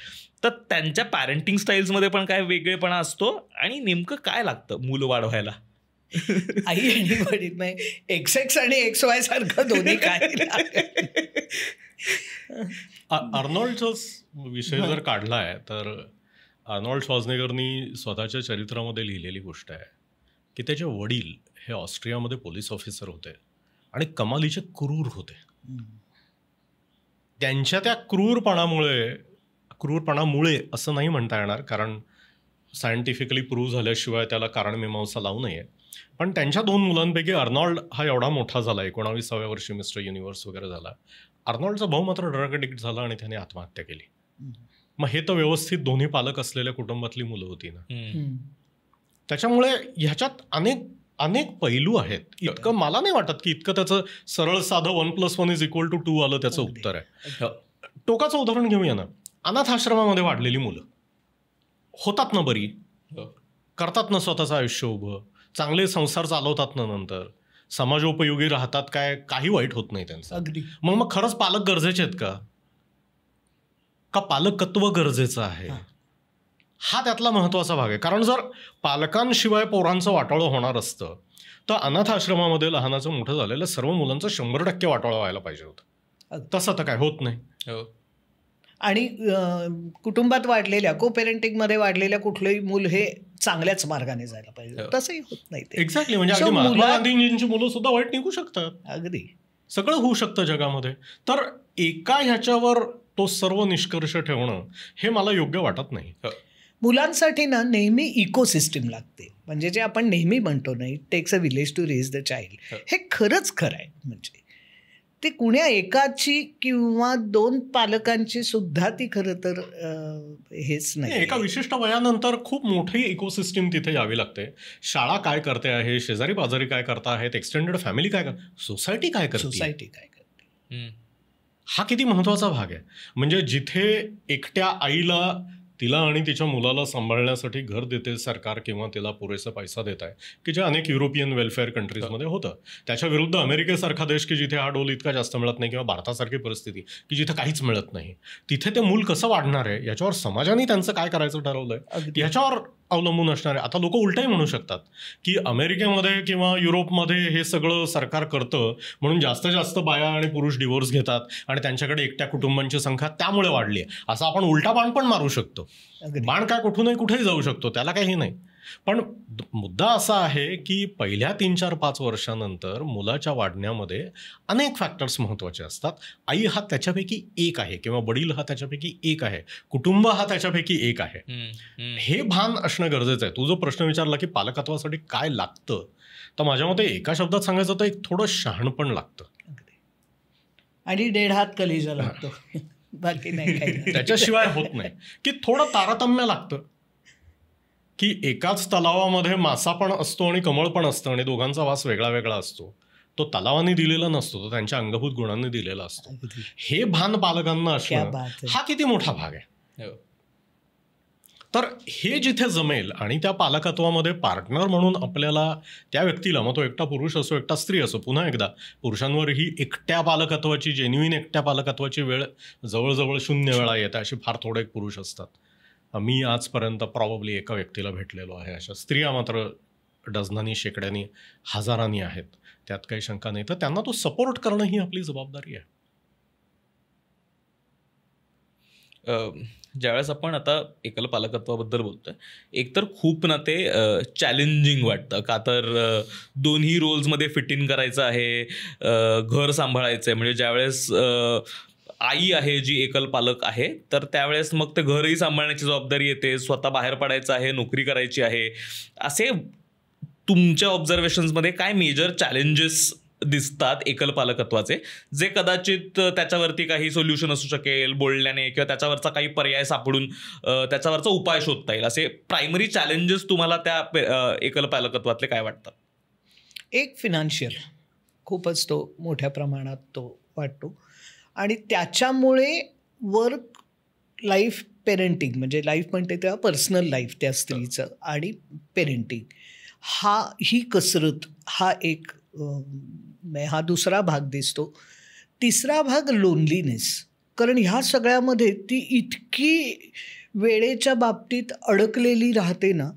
तर त्यांच्या पॅरेंटिंग स्टाईल्समध्ये पण काय वेगळेपणा असतो आणि नेमकं काय लागतं मूल वाढवायला. आई आणि वडील XX आणि XY सारखं दोन्ही काय. अर्नॉल्डचाच विषय जर काढला आहे तर अर्नॉल्ड श्वार्झनेगरनी स्वतःच्या चरित्रामध्ये लिहिलेली गोष्ट आहे की त्याचे वडील हे ऑस्ट्रियामध्ये पोलीस ऑफिसर होते आणि कमालीचे क्रूर होते. त्यांच्या त्या क्रूरपणामुळे असं नाही म्हणता येणार, कारण सायंटिफिकली प्रूव्ह झाल्याशिवाय त्याला कारणमीमांसा लावू नये, पण त्यांच्या 2 मुलांपैकी अर्नॉल्ड हा एवढा मोठा झाला, 19व्या वर्षी मिस्टर युनिव्हर्स वगैरे झाला. अर्नॉल्डचा भाऊ मात्र ड्रग एडिक्ट झाला आणि त्याने आत्महत्या केली. मग हे तर व्यवस्थित दोन्ही पालक असलेल्या कुटुंबातली मुलं होती ना. त्याच्यामुळे ह्याच्यात अनेक पैलू आहेत. इतकं मला नाही वाटत की इतकं त्याचं सरळ साधं 1+1=2 आलं त्याचं उत्तर आहे. टोकाचं उदाहरण घेऊया ना. अनाथ आश्रमामध्ये वाढलेली मुलं होतात ना बरी, करतात ना स्वतःचं आयुष्य उभं, चांगले संसार चालवतात ना, नंतर समाजोपयोगी राहतात, काही वाईट होत नाही त्यांचं. अगदी. मग खरंच पालक गरजेचे आहेत का पालकत्व गरजेचं आहे? हा त्यातला महत्वाचा भाग आहे. कारण जर पालकांशिवाय पोरांचं वाटोळं होणार असतं तर अनाथ आश्रमामध्ये लहानाचं मोठं झालेलं सर्व मुलांचं 100% वाटोळं व्हायला पाहिजे होतं. तसं तर काय होत नाही. आणि कुटुंबात वाढलेल्या को-पेरेंटिंगमध्ये वाढलेल्या कुठलंही मूल हे चांगल्याच मार्गाने जायला पाहिजे, तसंही होत नाही. एक्झॅक्टली. म्हणजे महात्मा गांधींची मुलं सुद्धा वाईट निघू शकतात. अगदी सगळं होऊ शकतं जगामध्ये. तर एका ह्याच्यावर तो सर्व निष्कर्ष ठेवणं हे मला योग्य वाटत नाही. मुलांसाठी ना नेहमी इकोसिस्टीम लागते. म्हणजे जे आपण नेहमी म्हणतो ना, it takes a village to raise the child, हे खरंच खरं आहे. म्हणजे ते कुण्या एकाची किंवा 2 पालकांची सुद्धा ती खरं तर हेच नाही. एका विशिष्ट वयानंतर खूप मोठी इकोसिस्टीम तिथे यावी लागते. शाळा काय करते आहे, शेजारी पाजारी काय करता आहेत, एक्सटेंडेड फॅमिली काय करते, सोसायटी काय करते. हा किती महत्त्वाचा भाग आहे. म्हणजे जिथे एकट्या आईला तिला आणि तिच्या मुलाला सांभाळण्यासाठी घर देते सरकार किंवा तिला पुरेसा पैसा देत आहे, की जे अनेक युरोपियन वेलफेअर कंट्रीजमध्ये होतं. त्याच्या विरुद्ध अमेरिकेसारखा देश की जिथे हा डोल इतका जास्त मिळत नाही, किंवा भारतासारखी परिस्थिती की जिथे काहीच मिळत नाही, तिथे ते मूल कसं वाढणार आहे याच्यावर समाजाने त्यांचं काय करायचं ठरवलंय याच्यावर अवलंबून असणार आहे. आता लोक उलटही म्हणू शकतात की अमेरिकेमध्ये किंवा युरोपमध्ये हे सगळं सरकार करतं म्हणून जास्तीत जास्त बाया आणि पुरुष डिवोर्स घेतात आणि त्यांच्याकडे एकट्या कुटुंबांची संख्या त्यामुळे वाढली आहे, असं आपण उलटा बाण पण मारू शकतो. बाण काय कुठूनही कुठेही जाऊ शकतो, त्याला काही नाही. पण मुद्दा असा आहे की पहिल्या 3-4-5 वर्षानंतर मुलाच्या वाढण्यामध्ये अनेक फॅक्टर्स महत्त्वाचे असतात. आई हा त्याच्यापैकी एक आहे, किंवा वडील हा त्याच्यापैकी एक आहे, कुटुंब हा त्याच्यापैकी एक आहे. हे भान असणं गरजेचं आहे. तू जो प्रश्न विचारला की पालकत्वासाठी काय लागतं, तर माझ्या मते एका शब्दात सांगायचं तर एक थोडं शहाणपण लागतं आणि 1.5 हात कलेजा लागतो, बाकी नाही काही. त्याच्याशिवाय होत नाही. की थोडं तारतम्य लागतं, की एकाच तलावामध्ये मासा पण असतो आणि कमळ पण असतं आणि दोघांचा वास वेगळा वेगळा असतो. तो तलावाने दिलेला नसतो, तो त्यांच्या अंगभूत गुणांनी दिलेला असतो. हे भान पालकांना असणं हा किती मोठा भाग आहे. तर हे जिथे जमेल आणि त्या पालकत्वामध्ये पार्टनर म्हणून आपल्याला त्या व्यक्तीला, मग तो एकटा पुरुष असो एकटा स्त्री असो, पुन्हा एकदा पुरुषांवर ही एकट्या पालकत्वाची, जेन्युइन एकट्या पालकत्वाची वेळ जवळजवळ 0 वेळा येते. असे फार थोडे पुरुष असतात. मी आजपर्यंत प्रॉबब्ली एका व्यक्तीला भेटलेलो आहे. अशा स्त्रिया मात्र डझनांनी, शेकड्यांनी, हजारांनी आहेत, त्यात काही शंका नाही. तर त्यांना तो सपोर्ट करणं ही आपली जबाबदारी आहे. ज्यावेळेस आपण आता एकल पालकत्वाबद्दल बोलतोय, एकतर खूप ना ते चॅलेंजिंग वाटतं, का तर दोन्ही रोल्समध्ये फिट इन करायचं आहे, घर सांभाळायचं आहे. म्हणजे ज्यावेळेस आई आहे जी एकल पालक आहे, तर त्यावेळेस मग ते घरही सांभाळण्याची जबाबदारी येते, स्वतः बाहेर पडायचं आहे, नोकरी करायची आहे. असे तुमच्या ऑब्झर्वेशन्समध्ये काय मेजर चॅलेंजेस दिसतात एकल पालकत्वाचे, जे कदाचित त्याच्यावरती काही सोल्युशन असू शकेल बोलण्याने, किंवा त्याच्यावरचा काही पर्याय सापडून त्याच्यावरचा उपाय शोधता येईल, असे प्रायमरी चॅलेंजेस तुम्हाला त्या एकल पालकत्वातले काय वाटतात? एक फिनान्शियल खूपच तो मोठ्या प्रमाणात तो वाटतो, आणि त्याच्यामुळे वर्क लाईफ पेरेंटिंग, म्हणजे लाईफ म्हणते तेव्हा पर्सनल लाईफ त्या स्त्रीचं, आणि पेरेंटिंग ही कसरत हा एक हा दुसरा भाग दिसतो. तिसरा भाग लोनलीनेस, कारण ह्या सगळ्यामध्ये ती इतकी वेळेच्या बाबतीत अडकलेली राहते ना,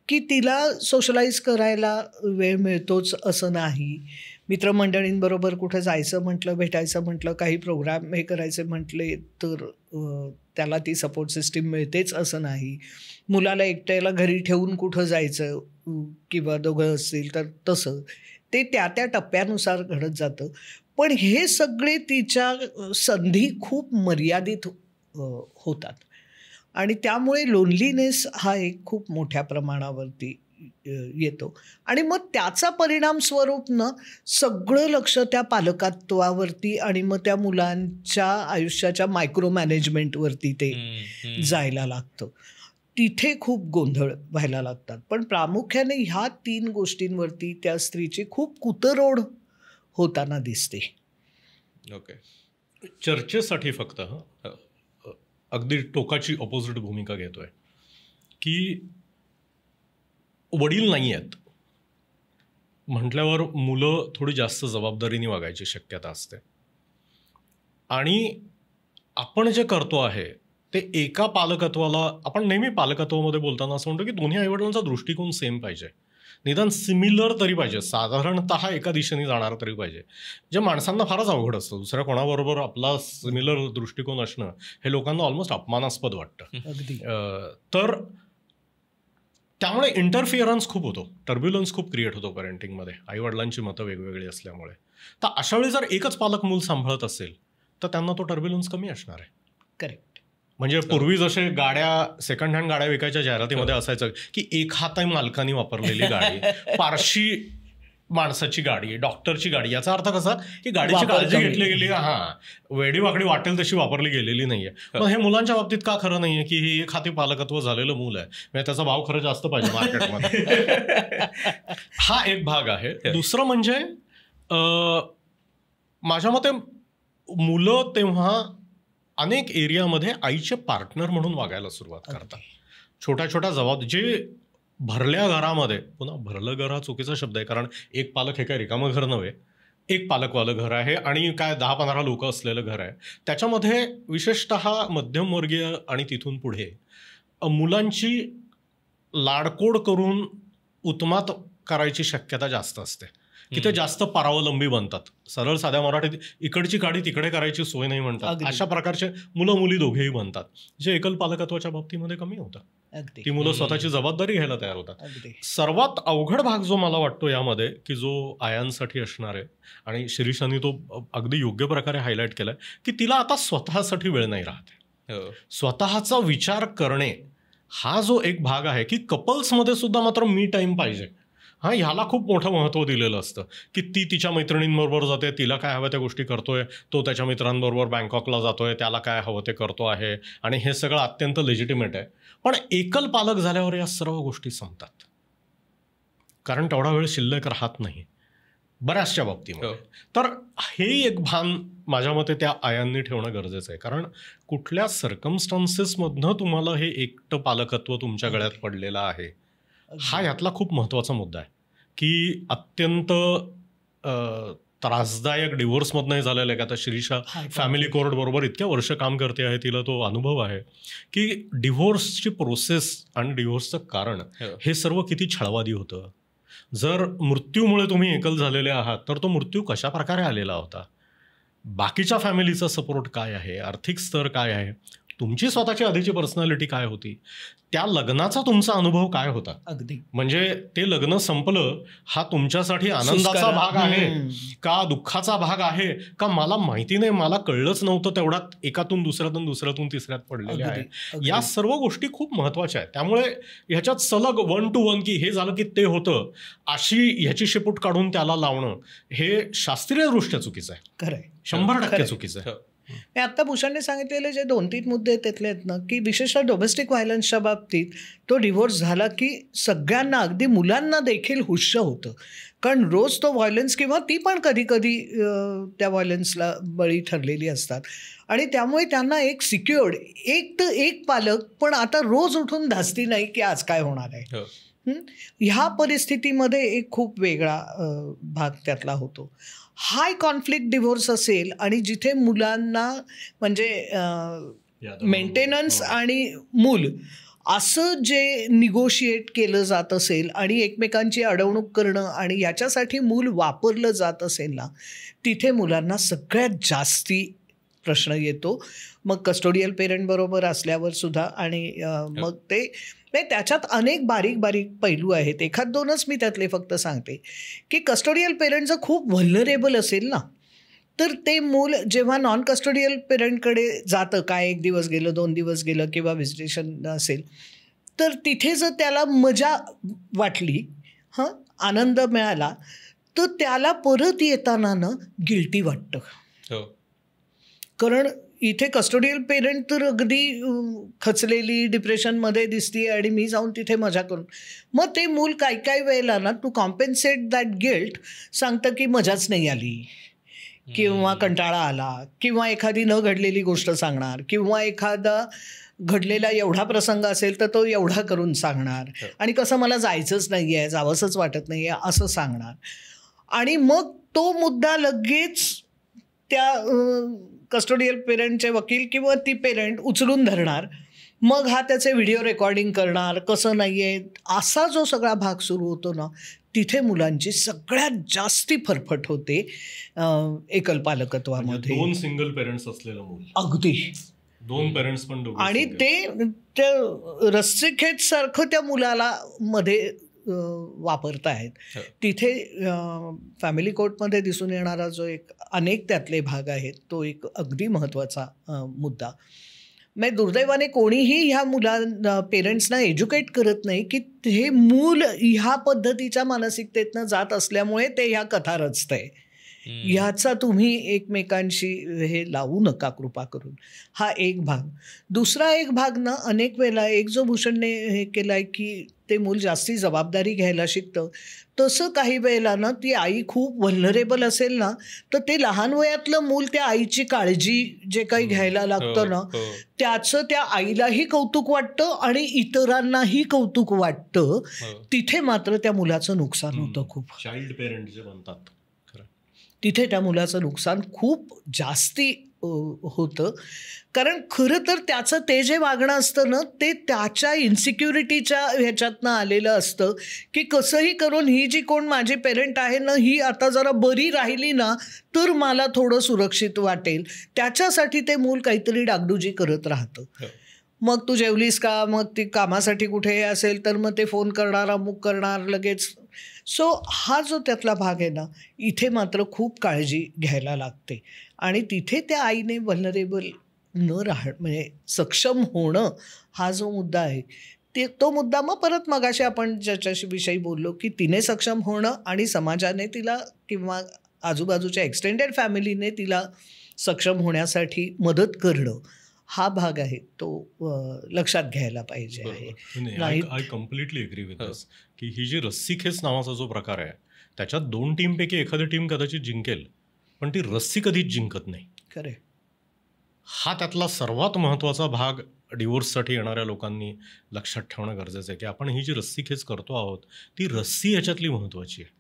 की तिला सोशलाइज करायला वेळ मिळतोच असं नाही. मित्रमंडळींबरोबर कुठं जायचं म्हटलं, भेटायचं म्हटलं, काही प्रोग्राम हे करायचे म्हटले तर त्याला ती सपोर्ट सिस्टीम मिळतेच असं नाही. मुलाला एकट्याला घरी ठेवून कुठं जायचं, किंवा दोघं असतील तर तसं ते त्या टप्प्यानुसार घडत जातं. पण हे सगळे तिच्या संधी खूप मर्यादित होतात, आणि त्यामुळे लोनलीनेस हा एक खूप मोठ्या प्रमाणावरती येतो. आणि मग त्याचा परिणाम स्वरूप ना सगळं लक्ष त्या पालकत्वावरती आणि मग त्या मुलांच्या आयुष्याच्या मायक्रो मॅनेजमेंटवरती ते जायला लागतं. तिथे खूप गोंधळ व्हायला लागतात. पण प्रामुख्याने ह्या 3 गोष्टींवरती त्या स्त्रीची खूप कुतरोड होताना दिसते. ओके. चर्चेसाठी फक्त अगदी टोकाची ऑपोजिट भूमिका घेतोय की वडील नाही आहेत म्हटल्यावर मुलं थोडी जास्त जबाबदारीने वागायची शक्यता असते. आणि आपण जे करतो आहे ते एका पालकत्वाला, आपण नेहमी पालकत्वामध्ये बोलताना असं म्हणतो की दोन्ही आईवडिलांचा दृष्टिकोन सेम पाहिजे, निदान सिमिलर तरी पाहिजे, साधारणतः एका दिशेने जाणार तरी पाहिजे. जे माणसांना फारच अवघड असतं. दुसऱ्या कोणाबरोबर आपला सिमिलर दृष्टिकोन असणं हे लोकांना ऑलमोस्ट अपमानास्पद वाटतं. तर त्यामुळे इंटरफिअरन्स खूप होतो, टर्ब्युलन्स खूप क्रिएट होतो पेरेंटिंगमध्ये, आईवडिलांची मतं वेगवेगळी असल्यामुळे. तर अशा वेळी जर एकच पालक मूल सांभाळत असेल तर त्यांना तो टर्ब्युलन्स कमी असणार आहे. करेक्ट. म्हणजे पूर्वी जसे गाड्या, सेकंड हँड गाड्या विकायच्या जाहिरातीमध्ये असायचं की एक हाताई मालकानी वापरलेली गाडी, पारशी माणसाची गाडी, डॉक्टरची गाडी, याचा अर्थ कसा की गाडीची काळजी घेतली गेली, वेडी वाकडी वाटेल तशी वापरली गेलेली नाहीये. पण हे मुलांच्या बाबतीत का खरं नाहीये की हे एक हाती पालकत्व झालेलं मूल आहे, म्हणजे त्याचा भाव खरं जास्त पाहिजे मार्केटमध्ये. हा एक भाग आहे. दुसरं म्हणजे माझ्या मते मुलं तेव्हा अनेक एरियामध्ये आईचे पार्टनर म्हणून वागायला सुरुवात करतात. छोट्या छोट्या जे भरल्या घरामध्ये, पुन्हा भरलं घर हा चुकीचा शब्द आहे, कारण एक पालक हे काय रिकामं घर नव्हे, एक पालकवालं घर आहे आणि काय 10-15 लोक असलेलं घर आहे. त्याच्यामध्ये विशेषतः मध्यमवर्गीय आणि तिथून पुढे मुलांची लाडकोड करून उत्मात करायची शक्यता जास्त असते, की ते जास्त परावलंबी बनतात. सरळ साध्या मराठीत इकडची गाडी तिकडे करायची सोय नाही म्हणतात. अशा प्रकारचे मुलं मुली दोघेही बनतात, जे एकल पालकत्वाच्या बाबतीमध्ये कमी होतं. ती मुलं स्वतःची जबाबदारी घ्यायला तयार होतात. सर्वात अवघड भाग जो मला वाटतो यामध्ये, की जो आयांसाठी असणार आहे, आणि शिरीषांनी तो अगदी योग्य प्रकारे हायलाईट केलाय, की तिला आता स्वतःसाठी वेळ नाही राहते. स्वतःचा विचार करणे हा जो एक भाग आहे, की कपल्समध्ये सुद्धा मात्र मी टाईम पाहिजे, हा ह्याला खूप मोठं महत्त्व दिलेलं असतं. की ती तिच्या मैत्रिणींबरोबर जाते, तिला काय हवं त्या गोष्टी करतोय, तो त्याच्या मित्रांबरोबर बँकॉकला जातोय, त्याला काय हवं ते करतो आहे, आणि हे सगळं अत्यंत लेजिटिमेट आहे. पण एकल पालक झाल्यावर या सर्व गोष्टी संपतात, कारण तेवढा वेळ शिल्लक राहत नाही बऱ्याचशा बाबतीमध्ये. तर हे एक भान माझ्या मते त्या आयांनी ठेवणं गरजेचं आहे, कारण कुठल्या सर्कमस्टान्सेसमधनं तुम्हाला हे एकटं पालकत्व तुमच्या गळ्यात पडलेलं आहे, हा यातला खूप महत्त्वाचा मुद्दा आहे. की अत्यंत त्रासदायक डिव्होर्समधनंही झालेलं आहे. का आता शिरीषा फॅमिली कोर्ट बरोबर इतक्या वर्ष काम करते आहे, तिला तो अनुभव आहे की डिव्होर्सची प्रोसेस आणि डिव्होर्सचं कारण हे सर्व किती छळवादी होतं. जर मृत्यूमुळे तुम्ही एकल झालेले आहात तर तो मृत्यू कशा प्रकारे आलेला होता, बाकीच्या फॅमिलीचा सपोर्ट काय आहे, आर्थिक स्तर काय आहे, तुमची स्वतःची आधीची पर्सनॅलिटी काय होती, त्या लग्नाचा तुमचा अनुभव काय होता. अगदी म्हणजे ते लग्न संपलं हा तुमच्यासाठी आनंदाचा भाग आहे का दुःखाचा भाग आहे का, मला माहिती नाही, मला कळलंच नव्हतं तेवढ्यात एकातून दुसऱ्यातून तिसऱ्यात पडलेले आहे. या सर्व गोष्टी खूप महत्वाच्या आहेत. त्यामुळे ह्याच्यात सलग 1 to 1 की हे झालं की ते होतं अशी ह्याची शेपूट काढून त्याला लावणं हे शास्त्रीयदृष्ट्या चुकीचं आहे. खरंय, 100% चुकीचं आहे. आता भूषणने सांगितलेले जे 2-3 मुद्दे त्यातले आहेत ना, की विशेषतः डोमेस्टिक व्हायलन्सच्या बाबतीत तो डिव्होर्स झाला की सगळ्यांना, अगदी मुलांना देखील हुश्य होतं, कारण रोज तो व्हायलन्स किंवा ती पण कधी कधी त्या व्हायलन्सला बळी ठरलेली असतात, आणि त्यामुळे त्यांना एक सिक्युअर्ड एक पालक पण आता रोज उठून धास्ती नाही की आज काय होणार आहे. ह्या परिस्थितीमध्ये एक खूप वेगळा भाग त्यातला होतो. हाय कॉन्फ्लिक्ट डिव्होर्स असेल आणि जिथे मुलांना म्हणजे मेंटेनन्स आणि मूल असं जे निगोशिएट केलं जात असेल आणि एकमेकांची अडवणूक करणं आणि याच्यासाठी मूल वापरलं जात असेल ना, तिथे मुलांना सगळ्यात जास्ती प्रश्न येतो. मग कस्टोडियल पेरेंट बरोबर असल्यावर सुद्धा, आणि मग ते त्याच्यात अनेक बारीक पैलू आहेत. 1-2च मी त्यातले फक्त सांगते की कस्टोडियल पेरेंट जर खूप व्हल्नरेबल असेल ना, तर ते मूल जेव्हा नॉन कस्टोडियल पेरेंटकडे जातं, काय 1 दिवस गेलं, 2 दिवस गेलं किंवा व्हिजिटेशन असेल, तर तिथे जर त्याला मजा वाटली, आनंद मिळाला, तर त्याला परत येताना ना गिल्टी वाटतं. कारण इथे कस्टोडियल पेरेंट तर अगदी खचलेली डिप्रेशनमध्ये दिसते आणि मी जाऊन तिथे मजा करून, मग ते मूल काही वेळेला ना टू कॉम्पेन्सेट दॅट गिल्ट सांगतं की मजाच नाही आली, किंवा कंटाळा आला, किंवा एखादी न घडलेली गोष्ट सांगणार, किंवा एखादा घडलेला एवढा प्रसंग असेल तर तो एवढा करून सांगणार, आणि कसं मला जायचंच नाही आहे, जावंसंच वाटत नाही आहे असं सांगणार. आणि मग तो मुद्दा लगेच त्या कस्टोडियल पेरेंटचे वकील किंवा ती पेरेंट उचलून धरणार, मग हा त्याचे व्हिडिओ रेकॉर्डिंग करणार, कसं नाही आहे, असा जो सगळा भाग सुरू होतो ना, तिथे मुलांची सगळ्यात जास्ती फरफट होते एकल पालकत्वामध्ये. 2 सिंगल पेरेंट्स असलेलं मूल, अगदी 2 पेरेंट्स पण, आणि ते रस्सीखेच सारखं त्या मुलाला मध्ये वापरतायत. तिथे फॅमिली कोर्टमध्ये दिसून येणारा जो एक अनेक त्यातले भाग आहेत, तो एक अगदी महत्त्वाचा मुद्दा. म्हणजे दुर्दैवाने कोणीही ह्या पेरेंट्सना एज्युकेट करत नाही की हे मूल ह्या पद्धतीच्या मानसिकतेतनं जात असल्यामुळे ते ह्या कथा रचतंय. ह्याचा तुम्ही एकमेकांशी हे लावू नका कृपा करून. हा एक भाग. दुसरा एक भाग ना, अनेक वेळेला एक जो भूषणने हे केलं आहे की ते मूल जास्ती जबाबदारी घ्यायला शिकतं, तसं काही वेळेला ना ती आई खूप व्हल्नरेबल असेल ना, तर ते लहान वयातलं मूल त्या आईची काळजी जे काही घ्यायला लागतं ना, त्याचं त्या आईलाही कौतुक वाटतं आणि इतरांनाही कौतुक वाटतं. तिथे मात्र त्या मुलाचं नुकसान होतं खूप. चाइल्ड पेरेंट जे म्हणतात, तिथे त्या मुलाचं नुकसान खूप जास्ती होतं. कारण खरं तर त्याचं ते जे वागणं असतं ना, ते त्याच्या इन्सिक्युरिटीच्या ह्याच्यातनं आलेलं असतं की कसंही करून ही जी कोण माझी पेरेंट आहे ना, ही आता जरा बरी राहिली ना तर मला थोडं सुरक्षित वाटेल. त्याच्यासाठी ते मूल काहीतरी डागडुजी करत राहतं. मग तू जेवलीस का, मग ती कामासाठी कुठे असेल तर मग ते फोन करणार, अमुक करणार लगेच. सो हा जो त्यातला भाग आहे ना, इथे मात्र खूप काळजी घ्यायला लागते. आणि तिथे त्या आईने व्हल्नरेबल न म्हणजे सक्षम होणं हा जो मुद्दा आहे, तो मुद्दा मग परत मगाशी आपण ज्याच्याशी विषयी बोललो की तिने सक्षम होणं आणि समाजाने तिला किंवा आजूबाजूच्या एक्सटेंडेड फॅमिलीने तिला सक्षम होण्यासाठी मदत करणं, हा भाग आहे तो लक्षात घ्यायला पाहिजे आहे. आय कम्प्लिटली एग्री विथ दिस की ही जी रस्सीखेच नावाचा जो प्रकार आहे, त्याच्यात 2 टीमपैकी एखादी टीम कदाचित जिंकेल, पण ती रस्सी कधीच जिंकत नाही. खरे. हा त्यातला सर्वात महत्त्वाचा भाग डिवोर्ससाठी येणाऱ्या लोकांनी लक्षात ठेवणं गरजेचं आहे की आपण ही जी रस्सीखेच करतो आहोत, ती रस्सी ह्याच्यातली महत्त्वाची आहे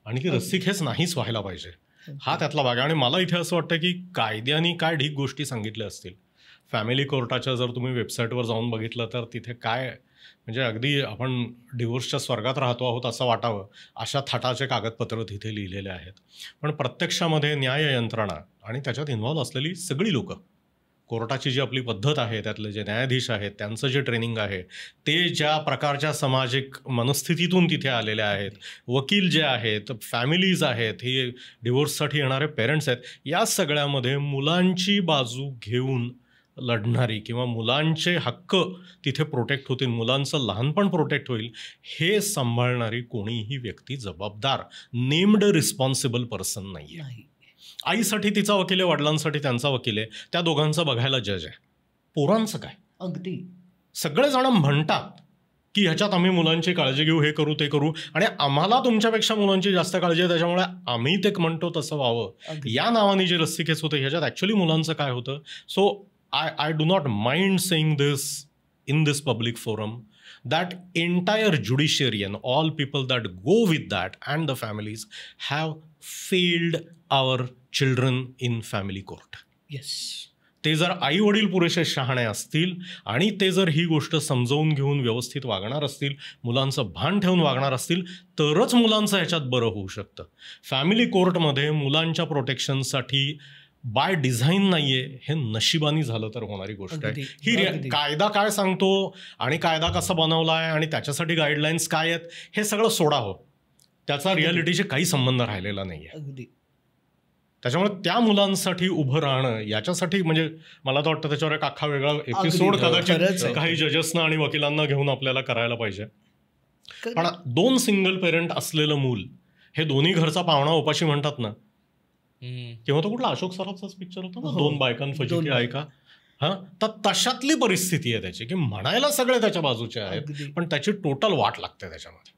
आणि ती रस्सीखेच नाहीच व्हायला पाहिजे. हा त्यातला भाग आहे. आणि मला इथे असं वाटतं की कायद्याने काय ढीक गोष्टी सांगितल्या असतील. फॅमिली कोर्टाच्या जर तुम्ही वेबसाईटवर जाऊन बघितलं तर तिथे काय म्हणजे अगदी आपण डिवोर्सच्या स्वर्गात राहतो आहोत असं वाटावं अशा थाटाचे कागदपत्र तिथे लिहिलेले आहेत. पण प्रत्यक्षामध्ये न्याय यंत्रणा आणि त्याच्यात इन्व्हॉल्व असलेली सगळी लोकं, कोर्टाची जी आपली पद्धत आहे, त्यातले जे न्यायाधीश आहेत, त्यांचं जे ट्रेनिंग आहे, ते ज्या प्रकारच्या सामाजिक मनस्थितीतून तिथे आलेले आहेत, वकील जे आहेत, फॅमिलीज आहेत, हे डिवोर्ससाठी येणारे पेरेंट्स आहेत, या सगळ्यामध्ये मुलांची बाजू घेऊन लढणारी किंवा मुलांचे हक्क तिथे प्रोटेक्ट होतील, मुलांचं लहानपण प्रोटेक्ट होईल, हे सांभाळणारी कोणीही व्यक्ती जबाबदार नेम्ड रिस्पॉन्सिबल पर्सन नाही आहे. आईसाठी तिचा वकील आहे, वडिलांसाठी त्यांचा वकील आहे, त्या दोघांचं बघायला जज आहे. पोरांचं काय? अगदी सगळेजण म्हणतात की ह्याच्यात आम्ही मुलांची काळजी घेऊ, हे करू, ते करू, आणि आम्हाला तुमच्यापेक्षा मुलांची जास्त काळजी आहे, त्याच्यामुळे आम्ही ते म्हणतो तसं व्हावं. या नावाने जे रस्सीखेच होतं ह्याच्यात ॲक्च्युली मुलांचं काय होतं. So I do not mind saying this in this public forum, that entire judiciary and all people that go with that and the families have failed our children in family court. Yes. ते जर आई वडील पुरेसे शहाणे असतील आणि ते जर ही गोष्ट समजावून घेऊन व्यवस्थित वागणार असतील, मुलांचं भान ठेवून वागणार असतील, तरच मुलांचं ह्याच्यात बरं होऊ शकतं. फॅमिली कोर्टमध्ये मुलांच्या प्रोटेक्शनसाठी बाय डिझाईन नाहीये, हे नशिबानी झालं तर होणारी गोष्ट आहे. ही कायदा काय सांगतो आणि कायदा कसा बनवला आहे आणि त्याच्यासाठी गाईडलाईन्स काय आहेत हे सगळं सोडा हो, त्याचा रियालिटीशी काही संबंध राहिलेला नाही आहे. त्याच्यामुळे त्या मुलांसाठी उभं राहणं याच्यासाठी म्हणजे मला तर वाटतं त्याच्यावर एक अख्खा वेगळा एपिसोड कदाचित काही जजेसना आणि वकिलांना घेऊन आपल्याला करायला पाहिजे. पण 2 सिंगल पेरेंट असलेलं मूल हे दोन्ही घरचा पाहुणा उपाशी म्हणतात ना, किंवा तो कुठला अशोक सराफचाच पिक्चर होता ना, 2 बायकांफजिती आहे का, हा, तर तशातली परिस्थिती आहे त्याची की म्हणायला सगळे त्याच्या बाजूचे आहेत, पण त्याची टोटल वाट लागते त्याच्यामध्ये.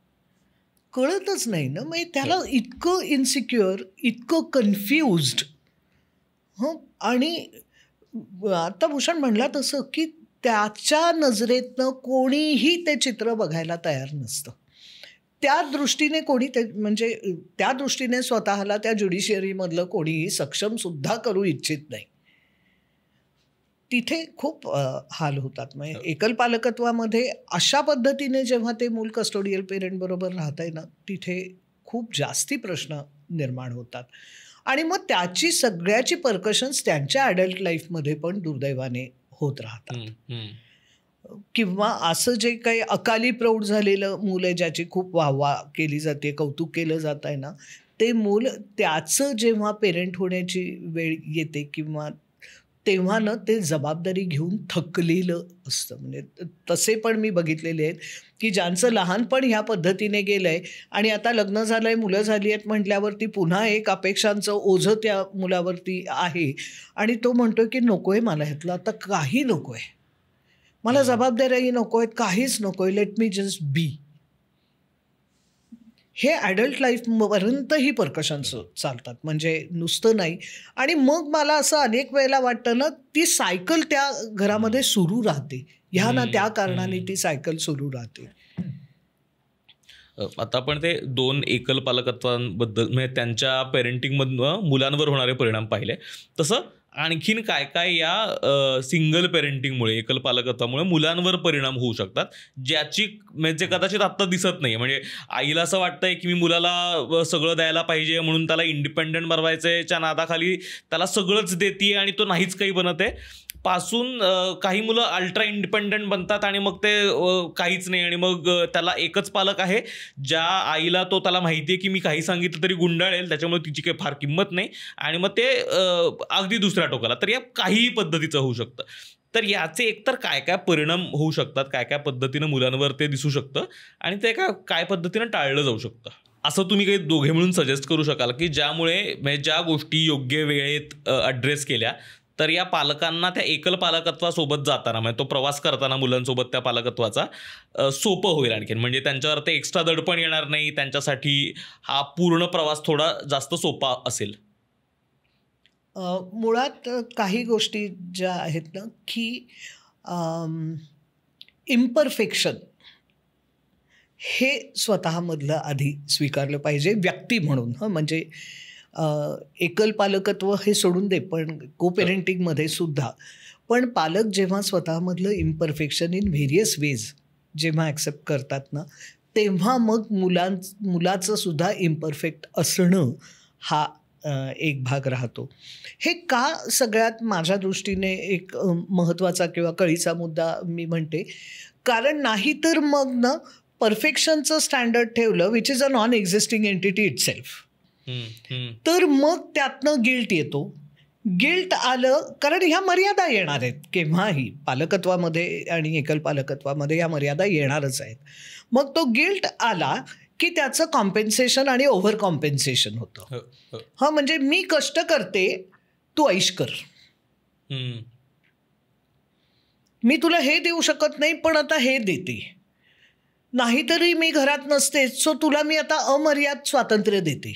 कळतच नाही ना, मग त्याला इतकं इन्सिक्युअर, इतकं कन्फ्युज्ड. आणि आता भूषण म्हणला तसं की त्याच्या नजरेतनं कोणीही ते चित्र बघायला तयार नसतं. त्या दृष्टीने कोणी ते म्हणजे त्या दृष्टीने स्वतःला त्या ज्युडिशियरीमधलं कोणीही सक्षम सुद्धा करू इच्छित नाही. तिथे खूप हाल होतात. म्हणजे एकल पालकत्वामध्ये अशा पद्धतीने जेव्हा ते मूल कस्टोडियल पेरेंट बरोबर राहतंय ना, तिथे खूप जास्ती प्रश्न निर्माण होतात. आणि मग त्याची सगळ्याची पर्कशन्स त्यांच्या ॲडल्ट लाईफमध्ये पण दुर्दैवाने होत राहतात. किंवा असं जे काही अकाली प्रौढ झालेलं मूल आहे, ज्याची खूप वाहवा केली जाते, कौतुक केलं जात आहे ना, ते मूल त्याचं जेव्हा पेरेंट होण्याची वेळ येते किंवा तेव्हा ना ते जबाबदारी घेऊन थकलेलं असतं. म्हणजे तसे पण मी बघितलेले आहेत की ज्यांचं लहानपण ह्या पद्धतीने गेलं आहे आणि आता लग्न झालं आहे, मुलं झाली आहेत म्हटल्यावरती पुन्हा एक अपेक्षांचं ओझं त्या मुलावरती आहे आणि तो म्हणतो की नको आहे मला ह्यातलं आता काही नको आहे, मला जबाबदाऱ्याही नको आहेत, काहीच नको आहे, लेट मी जस्ट बी. हे ॲडल्ट लाईफपर्यंतही पर्कशन्स चालतात, म्हणजे नुसतं नाही. आणि मग मला असं अनेक वेळेला वाटतं ना, ती सायकल त्या घरामध्ये सुरू राहते, ह्या ना त्या कारणाने ती सायकल सुरू राहते. आता आपण ते 2 एकल पालकत्वांबद्दल म्हणजे त्यांच्या पेरेंटिंगमधनं मुलांवर होणारे परिणाम पाहिले, तसं आणखीन काय काय या सिंगल पेरेंटिंगमुळे एकल पालकत्वामुळे मुलांवर परिणाम होऊ शकतात, ज्याची म्हणजे कदाचित आत्ता दिसत नाही. म्हणजे आईला असं वाटतंय की मी मुलाला सगळं द्यायला पाहिजे म्हणून त्याला इंडिपेंडंट बनवायच्या नादाखाली त्याला सगळंच देते आणि तो नाहीच काही बनत आहे, पासून काही मुलं अल्ट्रा इंडिपेंडंट बनतात आणि मग ते काहीच नाही आणि मग त्याला एकच पालक आहे ज्या आईला त्याला माहिती आहे की मी काही सांगितलं तरी गुंडाळेल, त्याच्यामुळे तिची काही फार किंमत नाही आणि मग ते अगदी दुसऱ्या टोकाला. तर या काहीही पद्धतीचं होऊ शकतं. तर याचे एकतर काय काय परिणाम होऊ शकतात, काय काय पद्धतीनं मुलांवर ते दिसू शकतं आणि ते काय पद्धतीनं टाळलं जाऊ शकतं, असं तुम्ही काही दोघे मिळून सजेस्ट करू शकाल की ज्यामुळे म्हणजे ज्या गोष्टी योग्य वेळेत ॲड्रेस केल्या तर या पालकांना त्या एकल पालकत्वासोबत जाताना म्हणजे तो प्रवास करताना मुलांसोबत त्या पालकत्वाचा सोपं होईल आणखीन, म्हणजे त्यांच्यावर ते एक्स्ट्रा दडपण येणार नाही, त्यांच्यासाठी हा पूर्ण प्रवास थोडा जास्त सोपा असेल. मुळात काही गोष्टी ज्या आहेत ना की इम्परफेक्शन हे स्वतःमधलं आधी स्वीकारलं पाहिजे व्यक्ती म्हणून. म्हणजे एकल पालकत्व हे सोडून दे, पण को पेरेंटिंगमध्ये सुद्धा पण पालक जेव्हा स्वतःमधलं इम्परफेक्शन इन व्हेरियस वेज जेव्हा ॲक्सेप्ट करतात ना, तेव्हा मग मुलाचं सुद्धा इम्परफेक्ट असणं हा एक भाग राहतो. हे का सगळ्यात माझ्या दृष्टीने एक महत्त्वाचा किंवा कळीचा मुद्दा मी म्हणते, कारण नाही तर मग ना परफेक्शनचं स्टँडर्ड ठेवलं which is a non existing entity itself, तर मग त्यातनं गिल्ट येतो. गिल्ट आलं कारण ह्या मर्यादा येणार आहेत केव्हाही, पालकत्वामध्ये आणि एकल पालकत्वामध्ये ह्या मर्यादा येणारच आहेत. मग तो गिल्ट आला की त्याचं कॉम्पेन्सेशन आणि ओव्हर कॉम्पेन्सेशन होतं. हां, म्हणजे मी कष्ट करते, तू ऐश कर, मी तुला हे देऊ शकत नाही पण आता हे देते, नाहीतरी मी घरात नसते सो तुला मी आता अमर्याद स्वातंत्र्य देते,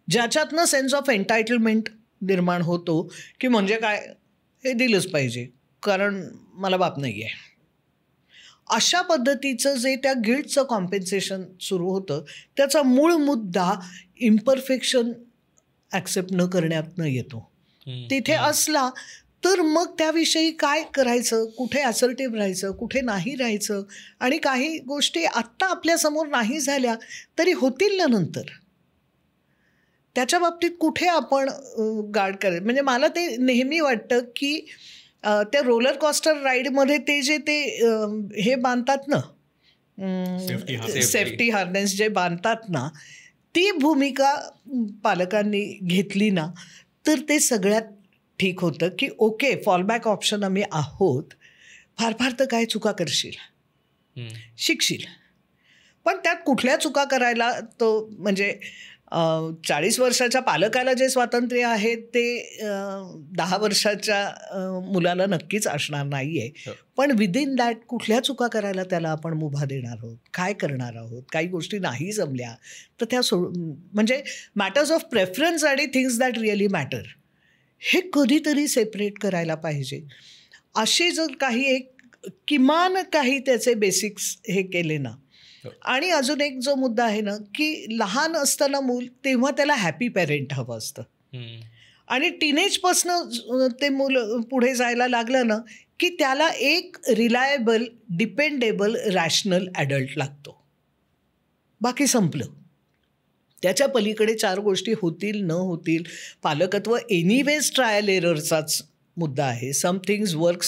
ज्याच्यातनं सेन्स ऑफ एन्टायटलमेंट निर्माण होतो की म्हणजे काय हे दिलंच पाहिजे कारण मला बाप नाही आहे. अशा पद्धतीचं जे त्या गिल्टचं कॉम्पेन्सेशन सुरू होतं त्याचा मूळ मुद्दा इम्परफेक्शन ॲक्सेप्ट न करण्यातनं येतो. तिथे असला तर मग त्याविषयी काय करायचं, कुठे असर्टिव्ह राहायचं, कुठे नाही राहायचं, आणि काही गोष्टी आत्ता आपल्यासमोर नाही झाल्या तरी होतील ना नंतर, त्याच्या बाबतीत कुठे आपण गार्ड करायचं. म्हणजे मला ते नेहमी वाटतं की त्या रोलर कॉस्टर राईडमध्ये ते जे ते हे बांधतात ना, सेफ्टी हार्नेस जे बांधतात ना, ती भूमिका पालकांनी घेतली ना तर ते सगळ्यात ठीक होतं की ओके फॉलबॅक ऑप्शन आम्ही आहोत, फार फार तर काय चुका करशील, शिकशील, पण त्यात कुठल्या चुका करायला तो म्हणजे 40 वर्षाच्या पालकाला जे स्वातंत्र्य आहे ते 10 वर्षाच्या मुलाला नक्कीच असणार नाही आहे. पण विदिन दॅट कुठल्या चुका करायला त्याला आपण मुभा देणार आहोत, काय करणार आहोत, काही गोष्टी नाही जमल्या तर त्या म्हणजे मॅटर्स ऑफ प्रेफरन्स आणि थिंग्स दॅट रिअली मॅटर हे कधीतरी सेपरेट करायला पाहिजे. असे जर काही एक किमान काही त्याचे बेसिक्स हे केले ना. आणि अजून एक जो मुद्दा आहे ना की लहान असताना मूल तेव्हा त्याला हॅपी पॅरेंट हवं असतं, आणि टीनेजपासनं ते मूल पुढे जायला लागलं ना की त्याला एक रिलायबल, डिपेंडेबल, रॅशनल ॲडल्ट लागतो. बाकी संपलं. त्याच्या पलीकडे 4 गोष्टी होतील न होतील, पालकत्व एनिवेज ट्रायल एररचाच मुद्दा आहे. Some things work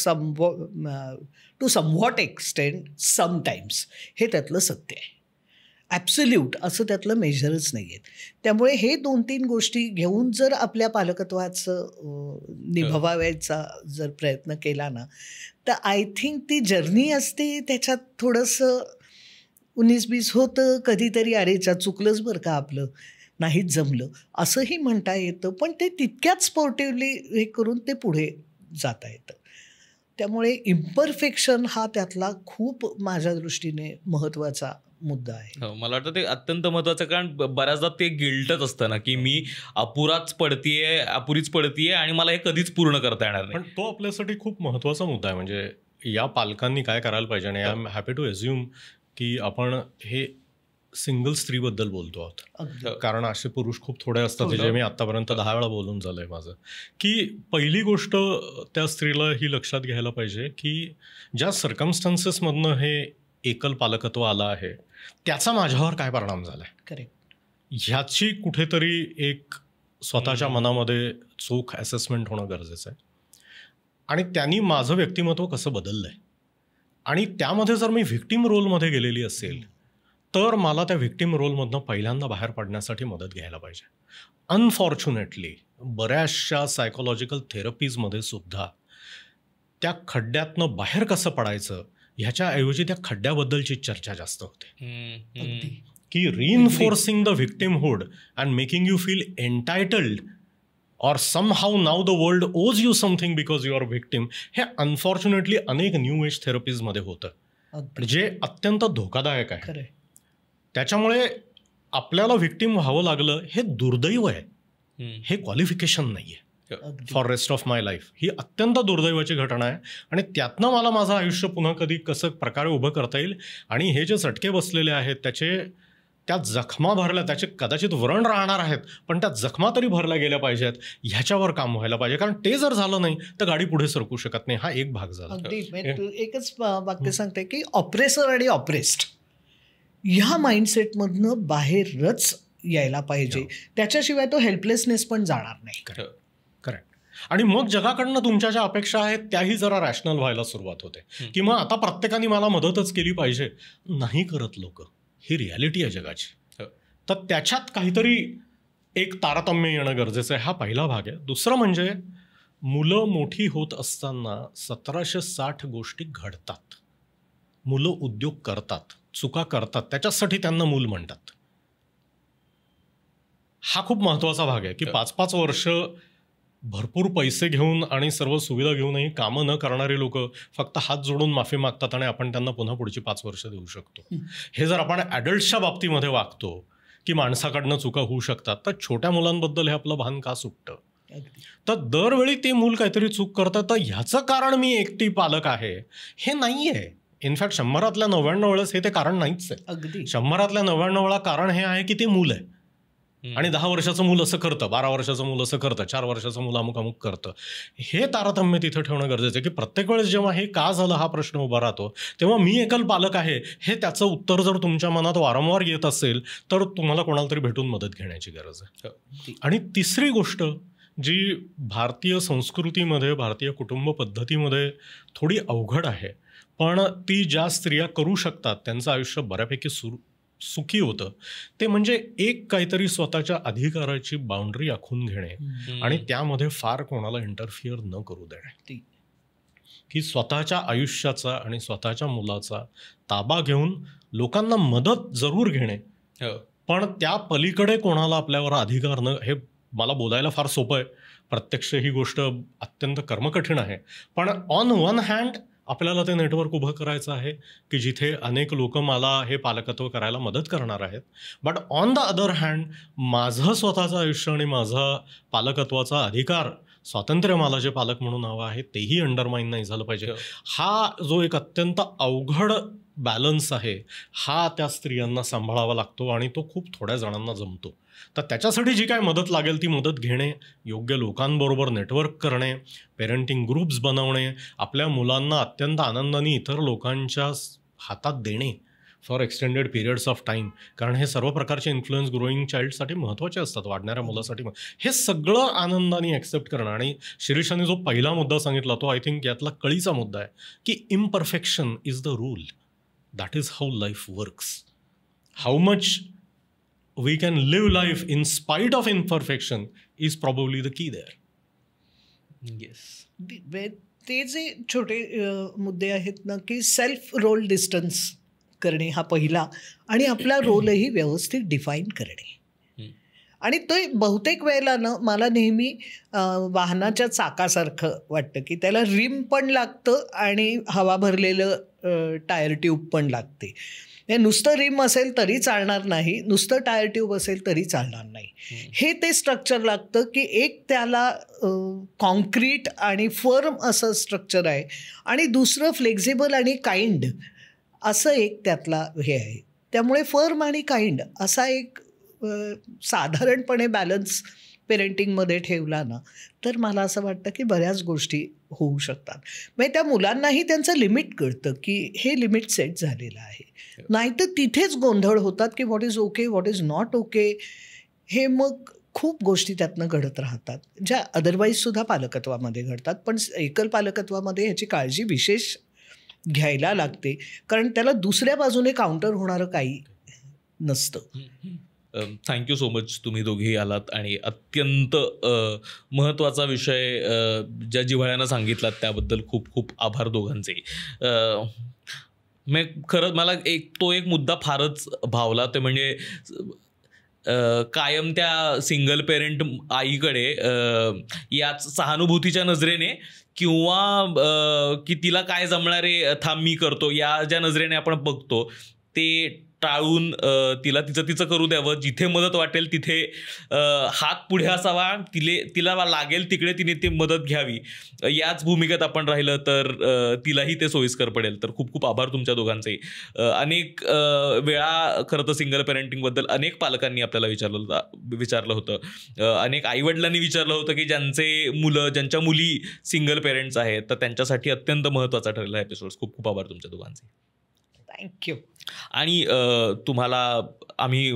to somewhat extend sometimes, हे त्यातलं सत्य आहे. ॲब्सोल्यूट असं त्यातलं मेजरच नाही आहेत. त्यामुळे हे 2-3 गोष्टी घेऊन जर आपल्या पालकत्वाचं निभवायचा जर प्रयत्न केला ना, तर आय थिंक ती जर्नी असते त्याच्यात थोडंसं 19-20 होतं कधीतरी, अरेच्या चुकलंच बरं का आपलं, नाहीच जमलं असंही म्हणता येतं, पण ते तितक्याच स्पोर्टिव्हली हे करून ते पुढे जाता येतं. त्यामुळे इम्परफेक्शन हा त्यातला खूप माझ्या दृष्टीने महत्त्वाचा मुद्दा आहे. मला वाटतं ते अत्यंत महत्त्वाचं, कारण बऱ्याचदा ते गिल्टच असतं ना की मी अपुरीच पडतीये आणि मला हे कधीच पूर्ण करता येणार नाही. पण तो आपल्यासाठी खूप महत्त्वाचा मुद्दा आहे. म्हणजे या पालकांनी काय करायला पाहिजे, आणि I am happy to assume की आपण हे सिंगल स्त्रीबद्दल बोलतो आहोत, कारण असे पुरुष खूप थोडे असतात जे मी आतापर्यंत 10 वेळा बोलून झालंय माझं, की पहिली गोष्ट त्या स्त्रीला ही लक्षात घ्यायला पाहिजे की ज्या सर्कमस्टन्सेसमधनं हे एकल पालकत्व आलं आहे त्याचा माझ्यावर काय परिणाम झालाय. करेक्ट. ह्याची कुठेतरी एक स्वतःच्या मनामध्ये चोख असेसमेंट होणं गरजेचं आहे, आणि त्यांनी माझं व्यक्तिमत्व कसं बदललंय, आणि त्यामध्ये जर मी व्हिक्टीम रोलमध्ये गेलेली असेल तर मला त्या व्हिक्टीम रोलमधनं पहिल्यांदा बाहेर पडण्यासाठी मदत घ्यायला पाहिजे. अनफॉर्च्युनेटली बऱ्याचशा सायकोलॉजिकल थेरपीजमध्ये सुद्धा त्या खड्ड्यातनं बाहेर कसं पडायचं ह्याच्याऐवजी त्या खड्ड्याबद्दलची चर्चा जास्त होते, की reinforcing the victimhood and making you feel entitled और somehow now the world owes you something because you are victim, हे अनफॉर्च्युनेटली अनेक न्यू एज थेरपीजमध्ये होतं, जे अत्यंत धोकादायक आहे. त्याच्यामुळे आपल्याला व्हिक्टीम व्हावं लागलं हे दुर्दैव आहे, हे क्वालिफिकेशन नाही आहे for rest of my life. ही अत्यंत दुर्दैवाची घटना आहे, आणि त्यातनं मला माझं आयुष्य पुन्हा कधी कसं प्रकारे उभं करता येईल, आणि हे जे चटके बसलेले आहेत त्या जखमा भरल्या, त्याचे कदाचित व्रण राहणार आहेत, पण त्या जखमा तरी भरल्या गेल्या पाहिजेत, ह्याच्यावर काम व्हायला पाहिजे, कारण ते जर झालं नाही तर गाडी पुढे सरकू शकत नाही. हा एक भाग झाला. एकच वाक्य सांगते की ऑप्रेसर आणि ऑप्रेस्ड ह्या माइंडसेटमधनं बाहेरच यायला पाहिजे, त्याच्याशिवाय तो हेल्पलेसनेस पण जाणार नाही. करेक्ट. आणि मग जगाकडनं तुमच्या ज्या अपेक्षा आहेत त्याही जरा रॅशनल व्हायला सुरुवात होते, की मग आता प्रत्येकाने मला मदतच केली पाहिजे. नाही करत लोक, ही रियालिटी आहे जगाची. तर त्याच्यात काहीतरी एक तारतम्य येणं गरजेचं आहे. हा पहिला भाग आहे. दुसरं म्हणजे मुलं मोठी होत असताना 1760 गोष्टी घडतात. मुलं उद्योग करतात, चुका करतात, त्याच्यासाठी त्यांना मूल म्हणतात. हा खूप महत्वाचा भाग आहे की 5-5 वर्ष भरपूर पैसे घेऊन आणि सर्व सुविधा घेऊनही कामं न करणारे लोक फक्त हात जोडून माफी मागतात आणि आपण त्यांना पुन्हा पुढची 5 वर्ष देऊ शकतो. हे जर आपण ॲडल्ट्सच्या बाबतीमध्ये वागतो की माणसाकडनं चुका होऊ शकतात, तर छोट्या मुलांबद्दल हे आपलं भान का सुटतं? तर दरवेळी ते मूल काहीतरी चूक करतं, तर ह्याचं कारण मी एकटी पालक आहे हे नाही आहे. इनफॅक्ट 100 99 वेळेस हे ते कारण नाहीच आहे. अगदी 100 99 वेळा कारण हे आहे की ते मूल आहे, आणि 10 वर्षाचं मूल असं करतं, 12 वर्षाचं मूल असं करतं, 4 वर्षाचं मूल अमुक अमुक करतं. हे तारतम्य तिथं ठेवणं गरजेचं आहे की प्रत्येक वेळेस जेव्हा हे का झालं हा प्रश्न उभा राहतो, तेव्हा मी एकल पालक आहे हे त्याचं उत्तर जर तुमच्या मनात वारंवार येत असेल तर तुम्हाला कोणाला तरी भेटून मदत घेण्याची गरज आहे. आणि तिसरी गोष्ट जी भारतीय संस्कृतीमध्ये, भारतीय कुटुंब पद्धतीमध्ये थोडी अवघड आहे, पण ती ज्या स्त्रिया करू शकतात त्यांचं आयुष्य बऱ्यापैकी सुखी होतं, ते म्हणजे एक काहीतरी स्वतःच्या अधिकाराची बाउंड्री आखून घेणे आणि त्यामध्ये फार कोणाला इंटरफिअर न करू देणे, की स्वतःच्या आयुष्याचा आणि स्वतःच्या मुलाचा ताबा घेऊन लोकांना मदत जरूर घेणे, पण त्या पलीकडे कोणाला आपल्यावर अधिकार न. हे मला बोलायला फार सोपं आहे, प्रत्यक्ष ही गोष्ट अत्यंत कर्मकठीण आहे. पण ऑन वन हँड आपल्याला ते नेटवर्क उभं करायचं आहे की जिथे अनेक लोक मला हे पालकत्व करायला मदत करणार आहेत. But on the other hand माझं स्वतःचं आयुष्य आणि माझा पालकत्वाचा अधिकार, स्वातंत्र्य मला जे पालक म्हणून हवं आहे तेही अंडरमाइन नाही झालं पाहिजे. हा जो एक अत्यंत अवघड बॅलन्स आहे हा त्या स्त्रियांना सांभाळावा लागतो, आणि तो खूप थोड्या जणांना जमतो. तर त्याच्यासाठी जी काय मदत लागेल ती मदत घेणे, योग्य लोकांबरोबर नेटवर्क करणे, पेरेंटिंग ग्रुप्स बनवणे, आपल्या मुलांना अत्यंत आनंदाने इतर लोकांच्या हातात देणे for extended periods of time, कारण हे सर्व प्रकारचे इन्फ्लुएन्स ग्रोईंग चाइल्डसाठी महत्त्वाचे असतात, वाढणाऱ्या मुलासाठी. हे सगळं आनंदाने ॲक्सेप्ट करणं. आणि शिरीषाने जो पहिला मुद्दा सांगितला तो आय थिंक यातला कळीचा मुद्दा आहे की imperfection is the rule, that is how life works. how much we can live life in spite of imperfection is probably the key there. Yes. ते जे छोटे मुद्दे आहेत ना, की सेल्फ रोल डिस्टन्स करणे हा पहिला, आणि आपला रोलही व्यवस्थित डिफाईन करणे. आणि तो बहुतेक वेळेला ना मला नेहमी वाहनाच्या चाकासारखं वाटतं, की त्याला रिम पण लागतं आणि हवा भरलेलं टायर ट्यूब पण लागते. नुसतं रिम असेल तरी चालणार नाही, नुसतं टायर ट्यूब असेल तरी चालणार नाही. हे ते स्ट्रक्चर लागतं, की एक त्याला कॉन्क्रीट आणि फर्म असं स्ट्रक्चर आहे, आणि दुसरं फ्लेक्झिबल आणि काइंड असं एक त्यातला हे आहे. त्यामुळे फर्म आणि काइंड असा एक साधारणपणे बॅलन्स पेरेंटिंगमध्ये ठेवला ना, तर मला असं वाटतं की बऱ्याच गोष्टी होऊ शकतात. म्हणजे त्या मुलांनाही त्यांचं लिमिट कळतं, की हे लिमिट सेट झालेलं आहे. नाहीतर तिथेच गोंधळ होतात, की what is okay, what is not okay. हे मग खूप गोष्टी त्यातनं घडत राहतात, ज्या अदरवाईजसुद्धा पालकत्वामध्ये घडतात. पण एकल पालकत्वामध्ये ह्याची काळजी विशेष घ्यायला लागते, कारण त्याला दुसऱ्या बाजूने काउंटर होणारं काही नसतं. थँक्यू सो मच, तुम्ही दोघेही आलात आणि अत्यंत महत्त्वाचा विषय ज्या जिव्हाळ्यानं सांगितलात त्याबद्दल खूप खूप आभार दोघांचेही. मग खरंच मला एक मुद्दा फारच भावला, ते म्हणजे कायम त्या सिंगल पेरेंट आईकडे याच सहानुभूतीच्या नजरेने किंवा की तिला काय जमणार आहे थांब मी करतो या ज्या नजरेने आपण बघतो, ते टाळून तिला तिचं करू द्यावं. जिथे मदत वाटेल तिथे हात पुढे असावा, तिला लागेल तिकडे तिने ती मदत घ्यावी. याच भूमिकेत आपण राहिलं तर तिलाही ते सोयीस्कर पडेल. तर खूप खूप आभार तुमच्या दोघांचेही. अनेक वेळा खरं तर सिंगल पेरेंटिंगबद्दल अनेक पालकांनी आपल्याला विचारलं होतं, अनेक आईवडिलांनी विचारलं होतं, की ज्यांच्या मुली सिंगल पेरेंट्स आहेत, तर त्यांच्यासाठी अत्यंत महत्त्वाचा ठरलेला एपिसोड. खूप खूप आभार तुमच्या दोघांचे. थँक्यू. आणि तुम्हाला आम्ही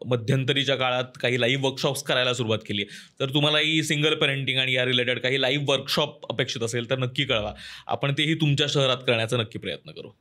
मध्यंतरीच्या काळात काही लाईव्ह वर्कशॉप्स करायला सुरुवात केली. तर तुम्हालाही सिंगल पेरेंटिंग आणि या रिलेटेड काही लाईव्ह वर्कशॉप अपेक्षित असेल तर नक्की कळवा. आपण तेही तुमच्या शहरात करण्याचा नक्की प्रयत्न करू.